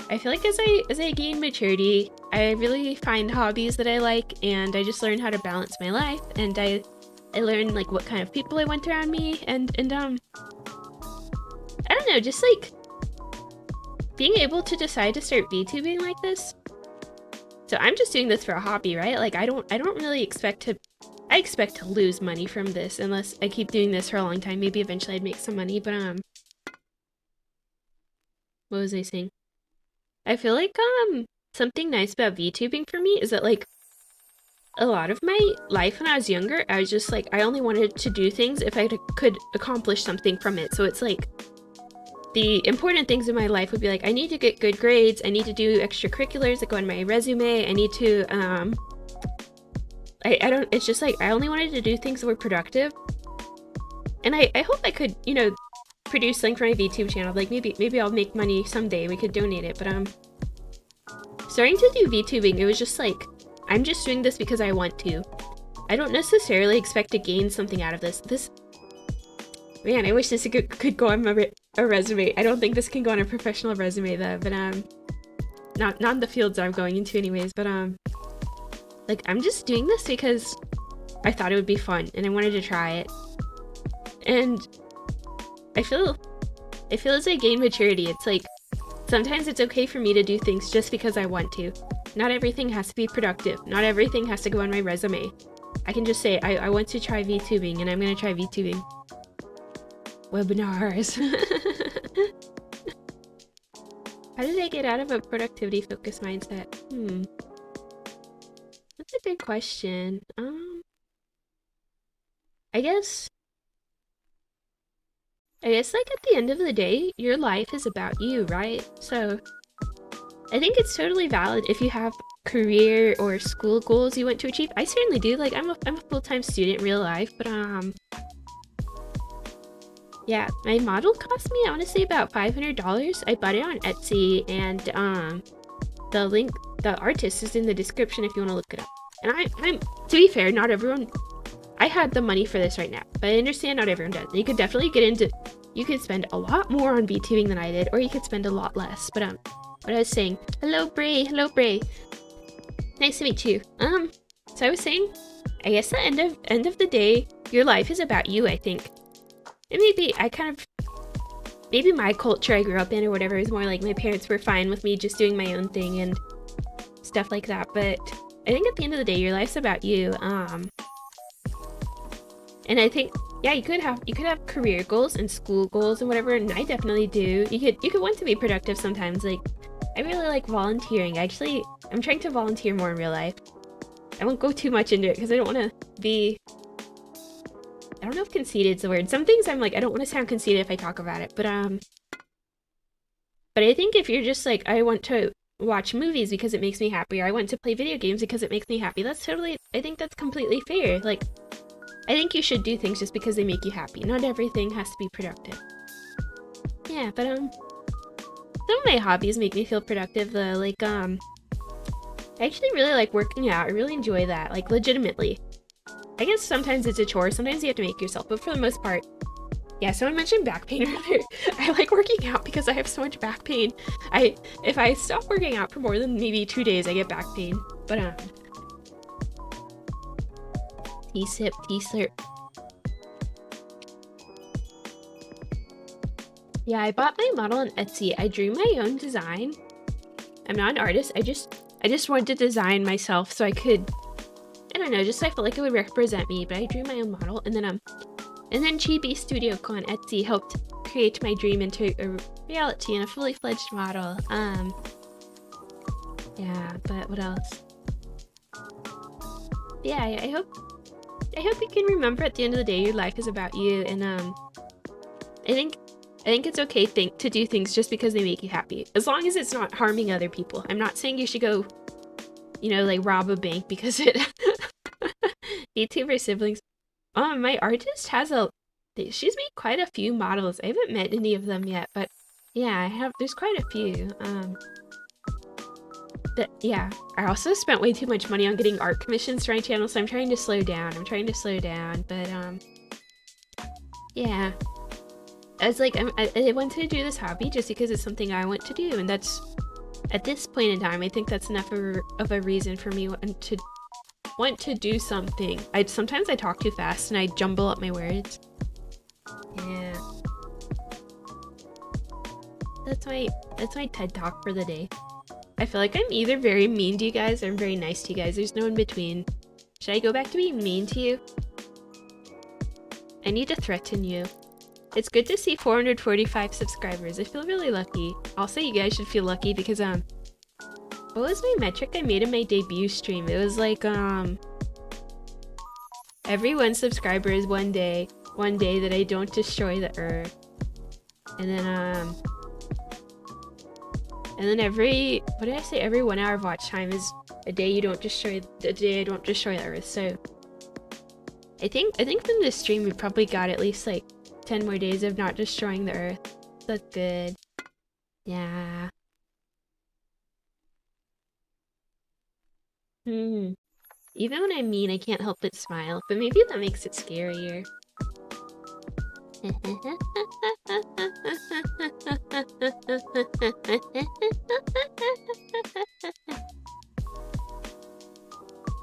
A: I feel like as I gain maturity, I really find hobbies that I like, and I just learn how to balance my life, and I learn like what kind of people I want around me, and I don't know, just like being able to decide to start VTubing like this. So I'm just doing this for a hobby, right? Like I don't really expect to... I expect to lose money from this unless I keep doing this for a long time. Maybe eventually I'd make some money, but what was I saying? I feel like something nice about VTubing for me is that like a lot of my life when I was younger, I was just like, I only wanted to do things if I could accomplish something from it. So it's like the important things in my life would be like, I need to get good grades, I need to do extracurriculars that go on my resume, I need to, it's just like, I only wanted to do things that were productive. And I hope I could, you know, produce something for my VTube channel. Like maybe I'll make money someday, we could donate it, but starting to do VTubing, it was just like, I'm just doing this because I want to. I don't necessarily expect to gain something out of this. Man, I wish this could go on a resume. I don't think this can go on a professional resume though, but not in the fields I'm going into anyways, but like I'm just doing this because I thought it would be fun and I wanted to try it. And I feel as I gain maturity, it's like sometimes it's okay for me to do things just because I want to. Not everything has to be productive. Not everything has to go on my resume. I can just say I want to try VTubing and I'm gonna try VTubing. Webinars. How did I get out of a productivity focused mindset? That's a good question. I guess like at the end of the day, your life is about you, right? So I think it's totally valid if you have career or school goals you want to achieve. I certainly do. Like I'm a full-time student in real life, but yeah, my model cost me, I want to say about $500. I bought it on Etsy, and the artist is in the description if you want to look it up. And I'm to be fair, not everyone... I had the money for this right now, but I understand not everyone does. You could definitely get into... You could spend a lot more on VTubing than I did, or you could spend a lot less. But what I was saying... Hello, Bray! Hello, Bray! Nice to meet you. So I was saying, I guess the end of the day, your life is about you, I think. And maybe maybe my culture I grew up in or whatever is more like my parents were fine with me just doing my own thing and stuff like that. But I think at the end of the day, your life's about you. And I think, yeah, you could have career goals and school goals and whatever, and I definitely do. You could want to be productive sometimes. Like, I really like volunteering. Actually, I'm trying to volunteer more in real life. I won't go too much into it because I don't want to be, I don't know if conceited is the word. Some things I'm like, I don't want to sound conceited if I talk about it, but I think if you're just like, I want to watch movies because it makes me happy, or I want to play video games because it makes me happy, that's totally, I think that's completely fair. Like, I think you should do things just because they make you happy. Not everything has to be productive. Yeah, but some of my hobbies make me feel productive though. Like I actually really like working out. I really enjoy that. Like legitimately. I guess sometimes it's a chore. Sometimes you have to make yourself, but for the most part, yeah. Someone mentioned back pain earlier. I like working out because I have so much back pain. If I stop working out for more than maybe 2 days, I get back pain. But tea sip, tea slurp. Yeah, I bought my model on Etsy. I drew my own design. I'm not an artist. I just wanted to design myself so I could, I don't know, just so I felt like it would represent me. But I drew my own model, and then ChibiStudioCo on Etsy helped create my dream into a reality and a fully fledged model. Yeah, but what else? Yeah, I hope you can remember at the end of the day your life is about you, and I think it's okay to do things just because they make you happy, as long as it's not harming other people. I'm not saying you should go, you know, like rob a bank because it YouTuber siblings. My artist has she's made quite a few models. I haven't met any of them yet, but yeah, there's quite a few. Yeah, I also spent way too much money on getting art commissions for my channel, so I'm trying to slow down. But yeah. I was like, I wanted to do this hobby just because it's something I want to do, and that's, at this point in time, I think that's enough of a reason for me to want to do something. Sometimes I talk too fast and I jumble up my words. Yeah. That's my TED Talk for the day. I feel like I'm either very mean to you guys or I'm very nice to you guys. There's no in between. Should I go back to being mean to you? I need to threaten you. It's good to see 445 subscribers. I feel really lucky. Also, you guys should feel lucky because, what was my metric I made in my debut stream? It was like, every 1 subscriber is one day that I don't destroy the earth. And then every 1 hour of watch time is a day I don't destroy the earth. So I think from this stream we probably got at least like 10 more days of not destroying the earth. That's good. Yeah. Even when I'm mean, I can't help but smile, but maybe that makes it scarier.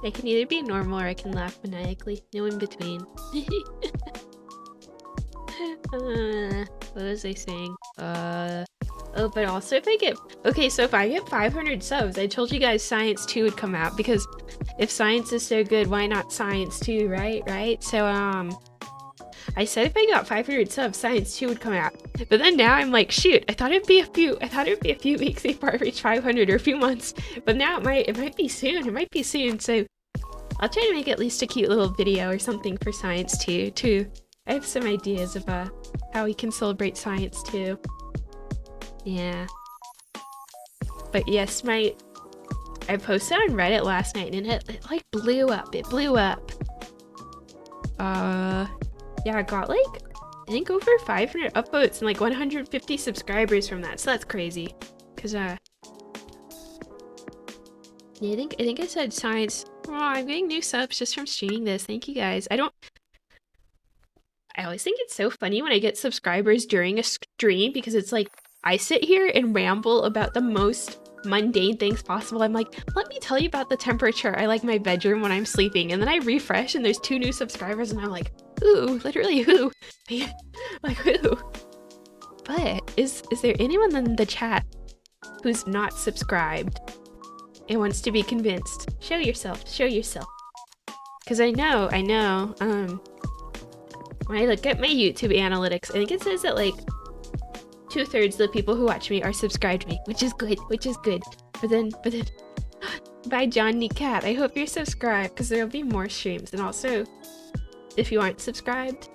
A: I can either be normal or I can laugh maniacally. No in between. What was I saying? Oh, but also if I get 500 subs, I told you guys Science 2 would come out, because if science is so good, why not Science 2, right? So, I said if I got 500 subs, Science 2 would come out. But then now I'm like, shoot, I thought it'd be a few weeks before I reach 500, or a few months. But now it might be soon. So I'll try to make at least a cute little video or something for Science 2 too. I have some ideas of how we can celebrate Science 2. Yeah. But yes, I posted on Reddit last night and it like blew up. It blew up. Yeah, I got like, I think over 500 upvotes and like 150 subscribers from that. So that's crazy. Cause yeah, I think I said Science. Oh, I'm getting new subs just from streaming this. Thank you guys. I always think it's so funny when I get subscribers during a stream, because it's like I sit here and ramble about the most mundane things possible. I'm like, let me tell you about the temperature I like my bedroom when I'm sleeping, and then I refresh and there's 2 new subscribers and I'm like, ooh, literally who? Like who? is there anyone in the chat who's not subscribed and wants to be convinced? Show yourself. Because I know, when I look at my YouTube analytics, I think it says that like 2/3 of the people who watch me are subscribed to me, which is good. But then, bye Johnny Cat. I hope you're subscribed because there'll be more streams. And also, if you aren't subscribed, ...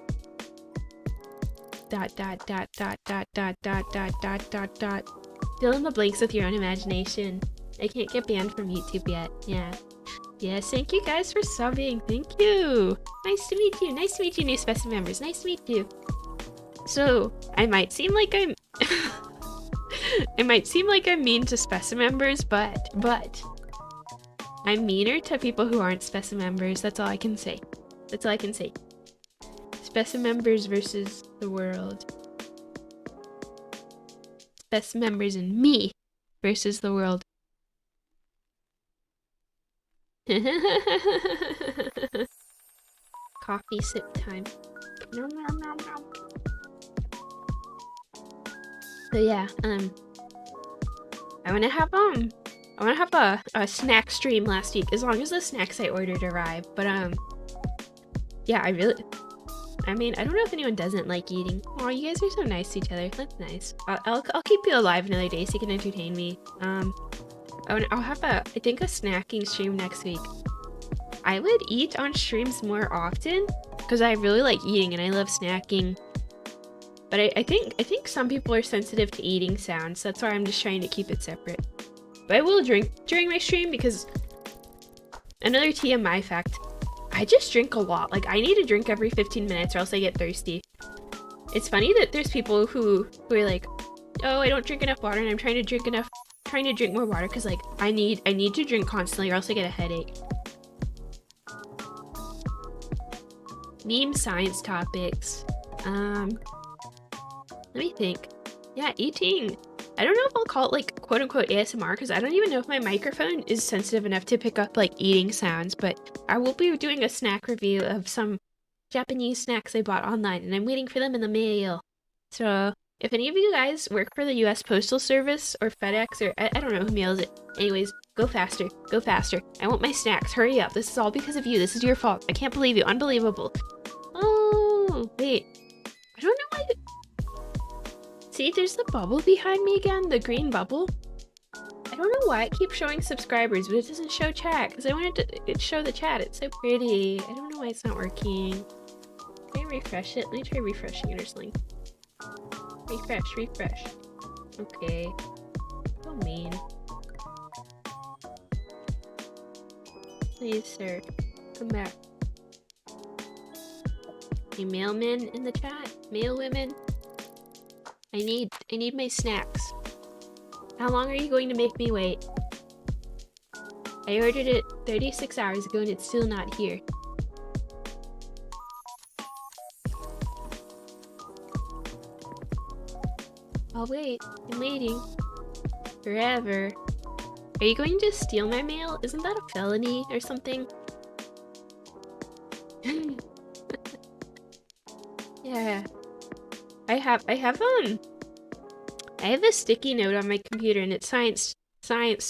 A: Fill in the blanks with your own imagination. I can't get banned from YouTube yet. Yeah. Yes, thank you guys for subbing. Thank you. Nice to meet you. Nice to meet you, new specimen members. Nice to meet you. So, I might seem like I'm I'm mean to specimen members, but I'm meaner to people who aren't specimen members. That's all I can say. Specimen members versus the world. Specimen members and me versus the world. Coffee sip time. Nom, nom, nom, nom. So yeah, I wanna have a snack stream last week, as long as the snacks I ordered arrive. But yeah, I mean, I don't know if anyone doesn't like eating. Oh, you guys are so nice to each other. That's nice. I'll keep you alive another day so you can entertain me. I'll have I think a snacking stream next week. I would eat on streams more often because I really like eating and I love snacking. But I think some people are sensitive to eating sounds. That's why I'm just trying to keep it separate. But I will drink during my stream because another TMI fact, I just drink a lot. Like, I need to drink every 15 minutes or else I get thirsty. It's funny that there's people who are like, oh, I don't drink enough water and I'm trying to drink more water because like I need to drink constantly or else I get a headache. Meme science topics. Let me think. Yeah, eating. I don't know if I'll call it like quote unquote ASMR because I don't even know if my microphone is sensitive enough to pick up like eating sounds, but I will be doing a snack review of some Japanese snacks I bought online and I'm waiting for them in the mail. So if any of you guys work for the US Postal Service or FedEx or I don't know who mails it. Anyways, go faster. Go faster. I want my snacks. Hurry up. This is all because of you. This is your fault. I can't believe you. Unbelievable. Oh, wait. I don't know why. See, there's the bubble behind me again. The green bubble. I don't know why it keeps showing subscribers, but it doesn't show chat because I wanted to show the chat. It's so pretty. I don't know why it's not working. Can I refresh it? Let me try refreshing it or something. Refresh. Okay. So mean. Please, sir. Come back. You mailmen in the chat? Mail women? I need my snacks. How long are you going to make me wait? I ordered it 36 hours ago and it's still not here. I'll wait. I'm waiting. Forever. Are you going to steal my mail? Isn't that a felony or something? Yeah. I have a sticky note on my computer and it's science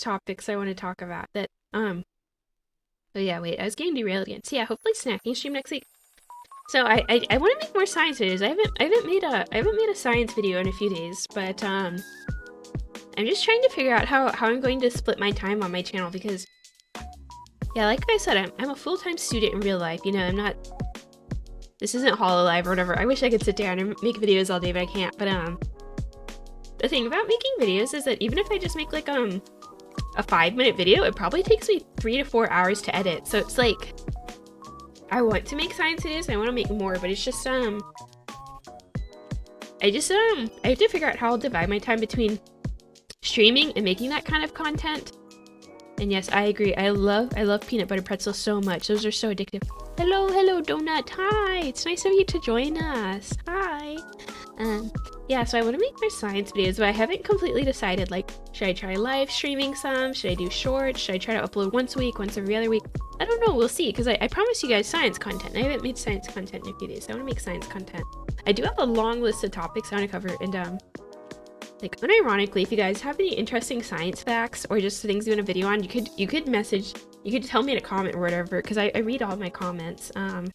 A: topics I want to talk about that oh yeah, wait, I was getting derailed again. So yeah, hopefully snacking stream next week. So I want to make more science videos. I haven't made a science video in a few days, but I'm just trying to figure out how I'm going to split my time on my channel because yeah, like I said, I'm a full-time student in real life, you know. I'm not, this isn't HoloLive or whatever. I wish I could sit down and make videos all day, but I can't. But the thing about making videos is that even if I just make like a 5-minute video, it probably takes me 3 to 4 hours to edit. So it's like, I want to make science videos, I want to make more, but it's just I have to figure out how I'll divide my time between streaming and making that kind of content. And yes, I agree. I love peanut butter pretzels so much. Those are so addictive. Hello, Donut. Hi. It's nice of you to join us. Hi. Yeah, so I want to make more science videos, but I haven't completely decided, like, Should I try live streaming some? Should I do shorts? Should I try to upload once a week, once every other week? I don't know, we'll see, because I promised you guys science content. I haven't made science content in a few days, so I want to make science content. I do have a long list of topics I want to cover, and like, unironically, if you guys have any interesting science facts or just things you want a video on, you could message, you could tell me in a comment or whatever, because I read all my comments. So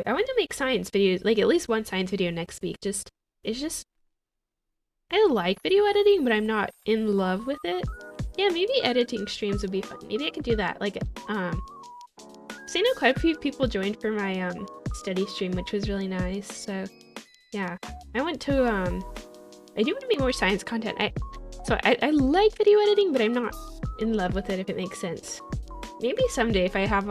A: I want to make science videos, like at least one science video next week. I like video editing, but I'm not in love with it. Yeah, maybe editing streams would be fun. Maybe I could do that. Like, so I know quite a few people joined for my study stream, which was really nice. So yeah, I want to I do want to make more science content. I like video editing, but I'm not in love with it, if it makes sense. Maybe someday if I have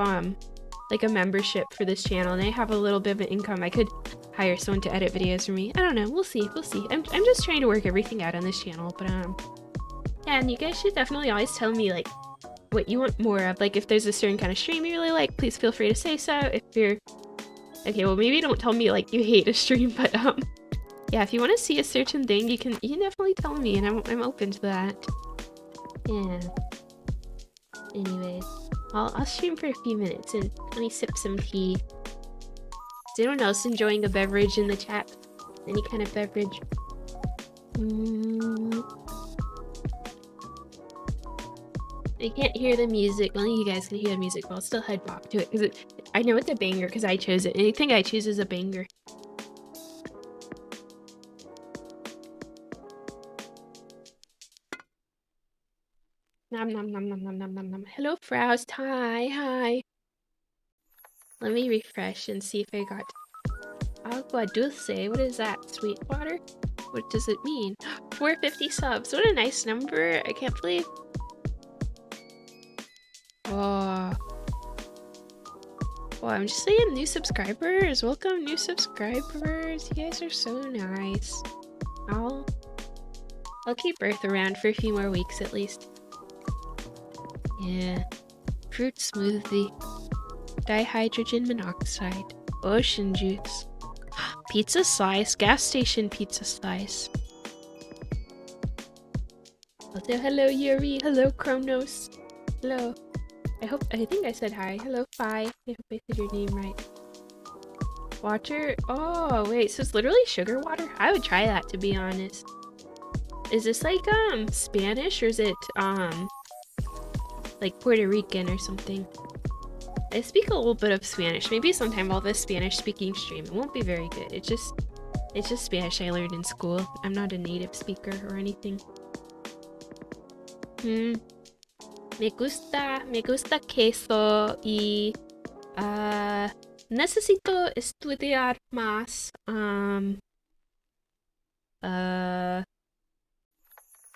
A: like a membership for this channel and I have a little bit of an income, I could hire someone to edit videos for me. I don't know, we'll see. I'm just trying to work everything out on this channel, but yeah, and you guys should definitely always tell me like what you want more of. Like if there's a certain kind of stream you really like, please feel free to say so. If you're okay, well maybe don't tell me like you hate a stream, but yeah, if you want to see a certain thing, you can definitely tell me, and I'm open to that. Yeah. Anyways, I'll stream for a few minutes and let me sip some tea. Is anyone else enjoying a beverage in the chat? Any kind of beverage? I can't hear the music. Only you guys can hear the music, but I'll still head bop to it because I know it's a banger because I chose it. Anything I choose is a banger. Nom nom nom nom nom nom nom nom. Hello, Frost. Hi. Let me refresh and see if I got agua dulce. What is that? Sweet water? What does it mean? 450 subs. What a nice number. I can't believe. Oh, I'm just saying, new subscribers. Welcome, new subscribers. You guys are so nice. I'll keep Earth around for a few more weeks at least. Yeah. Fruit smoothie. Dihydrogen monoxide. Ocean juice. Pizza slice. Gas station pizza slice. Also, hello Yuri. Hello Kronos. Hello. I think I said hi. Hello Phi. I hope I said your name right. Water. Oh wait, so it's literally sugar water? I would try that, to be honest. Is this like Spanish, or is it like Puerto Rican or something? I speak a little bit of Spanish. Maybe sometime I'll have a Spanish speaking stream. It won't be very good. It's just Spanish I learned in school. I'm not a native speaker or anything. Me gusta queso y necesito estudiar más.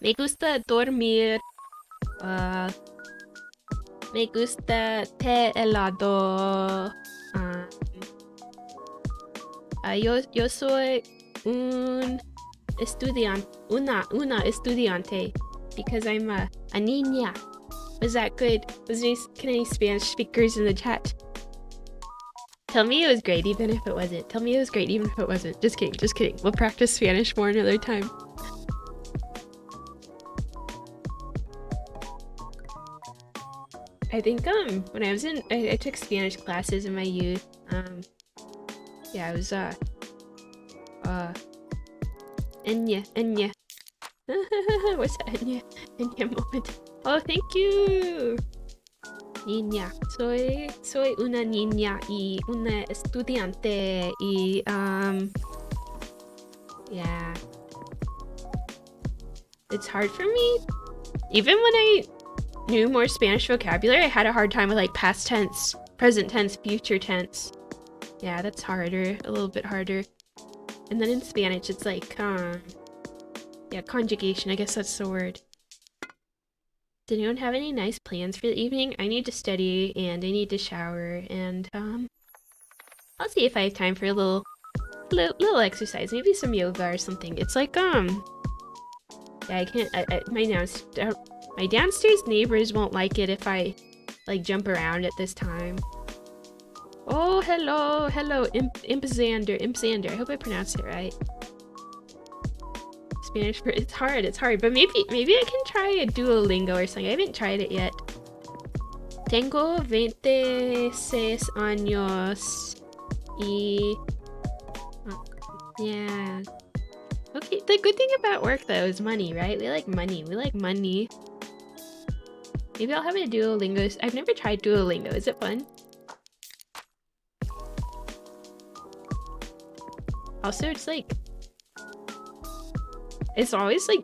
A: Me gusta dormir. Me gusta té helado. Yo soy un estudiante, una estudiante, because I'm a niña. Was that good? Can any Spanish speakers in the chat tell me it was great, even if it wasn't? Tell me it was great, even if it wasn't. Just kidding. We'll practice Spanish more another time. I think when I was I took Spanish classes in my youth. Yeah, I was Enya. What's that Enya moment? Oh, thank you. Niña. Soy una niña y una estudiante y yeah. It's hard for me. Even when I knew more Spanish vocabulary, I had a hard time with like past tense, present tense, future tense. Yeah, that's harder, a little bit harder. And then in Spanish, it's like, yeah, conjugation, I guess that's the word. Did anyone have any nice plans for the evening? I need to study and I need to shower, and I'll see if I have time for a little exercise, maybe some yoga or something. It's like, yeah, I can't, my downstairs neighbors won't like it if I like jump around at this time. Oh, hello, Impzander. I hope I pronounced it right. Spanish for it's hard, but maybe I can try a Duolingo or something. I haven't tried it yet. Tengo 26 años y yeah. Okay, the good thing about work though is money, right? We like money. Maybe I'll have a Duolingo. I've never tried Duolingo. Is it fun? Also, it's like it's always like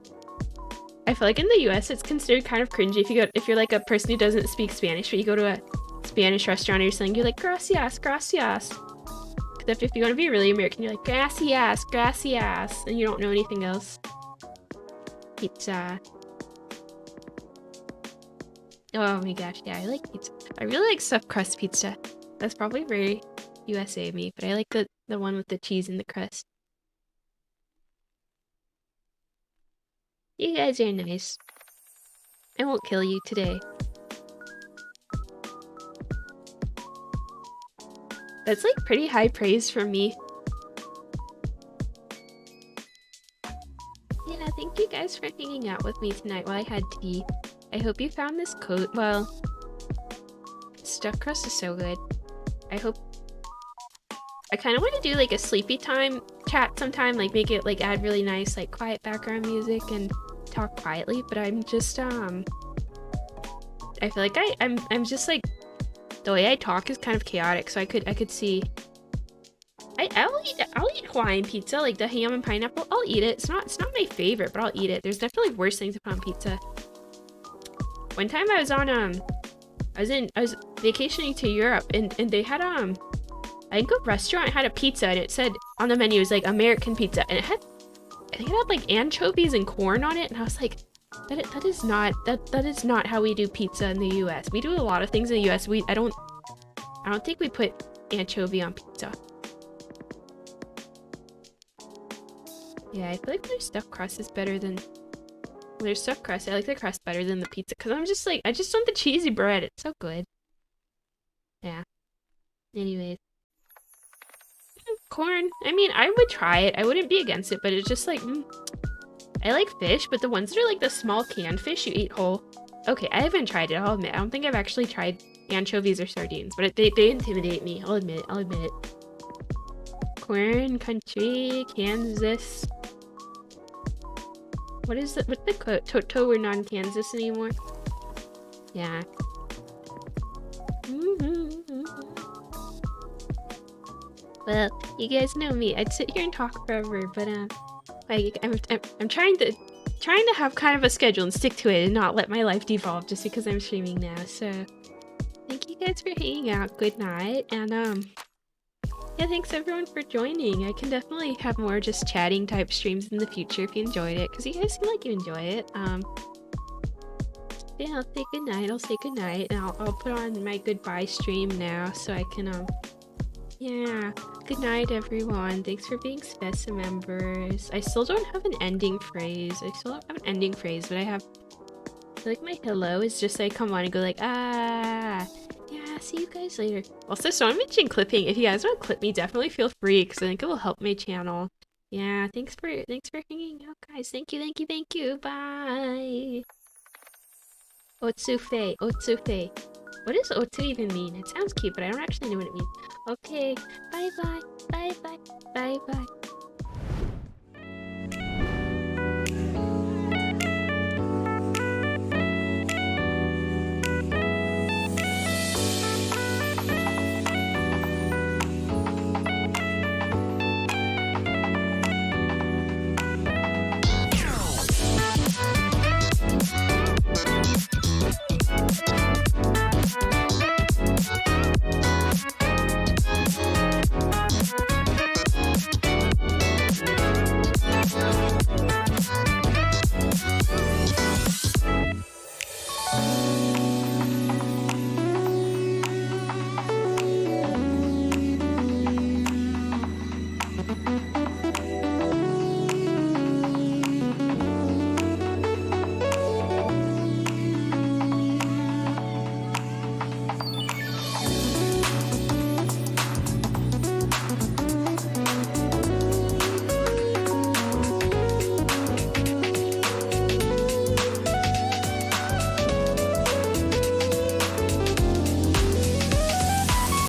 A: I feel like in the US it's considered kind of cringy if you're like a person who doesn't speak Spanish, but you go to a Spanish restaurant or something, you're like gracias. Except if you want to be really American, you're like gracias, and you don't know anything else. Pizza. Oh my gosh, yeah, I like pizza. I really like stuffed crust pizza. That's probably very USA of me, but I like the one with the cheese and the crust. You guys are nice. I won't kill you today. That's like pretty high praise from me. Yeah, thank you guys for hanging out with me tonight while I had tea. I hope you found this coat. Well, stuffed crust is so good. I kind of want to do like a sleepy time chat sometime, like make it like add really nice like quiet background music and talk quietly, but I'm just I feel like I'm just like the way I talk is kind of chaotic, so I could see I'll eat Hawaiian pizza, like the ham and pineapple. I'll eat it. It's not my favorite, but I'll eat it. There's definitely worse things to put on pizza. One time I was on I was vacationing to Europe and they had I think a restaurant had a pizza and it said on the menu it was like American pizza, and I think it had like anchovies and corn on it, and I was like, that is not how we do pizza in the US. We do a lot of things in the US. I don't think we put anchovy on pizza. Yeah, I feel like their stuffed crust is better than their stuffed crust. I like the crust better than the pizza because I'm just like I just want the cheesy bread. It's so good. Yeah. Anyways. Corn. I mean, I would try it. I wouldn't be against it, but it's just like I like fish, but the ones that are like the small canned fish you eat whole. Okay, I haven't tried it, I'll admit. I don't think I've actually tried anchovies or sardines, but they intimidate me. I'll admit it. Corn country, Kansas. What's the quote? Toto, we're not in Kansas anymore. Yeah. Well, you guys know me. I'd sit here and talk forever, but like I'm trying to have kind of a schedule and stick to it and not let my life devolve just because I'm streaming now. So thank you guys for hanging out. Good night, and yeah, thanks everyone for joining. I can definitely have more just chatting type streams in the future if you enjoyed it, because you guys seem like you enjoy it. Yeah, I'll say goodnight. I'll say goodnight, and I'll put on my goodbye stream now so I can yeah. Good night, everyone. Thanks for being Spessa members. I still don't have an ending phrase. But I have like my hello is just like come on and go like yeah, see you guys later. Also, so I'm mentioning clipping. If you guys want to clip me, definitely feel free because I think it will help my channel. Yeah, thanks for hanging out, guys. Thank you. Bye. Otsufe. What does otsu even mean? It sounds cute, but I don't actually know what it means. Okay, bye. Bye.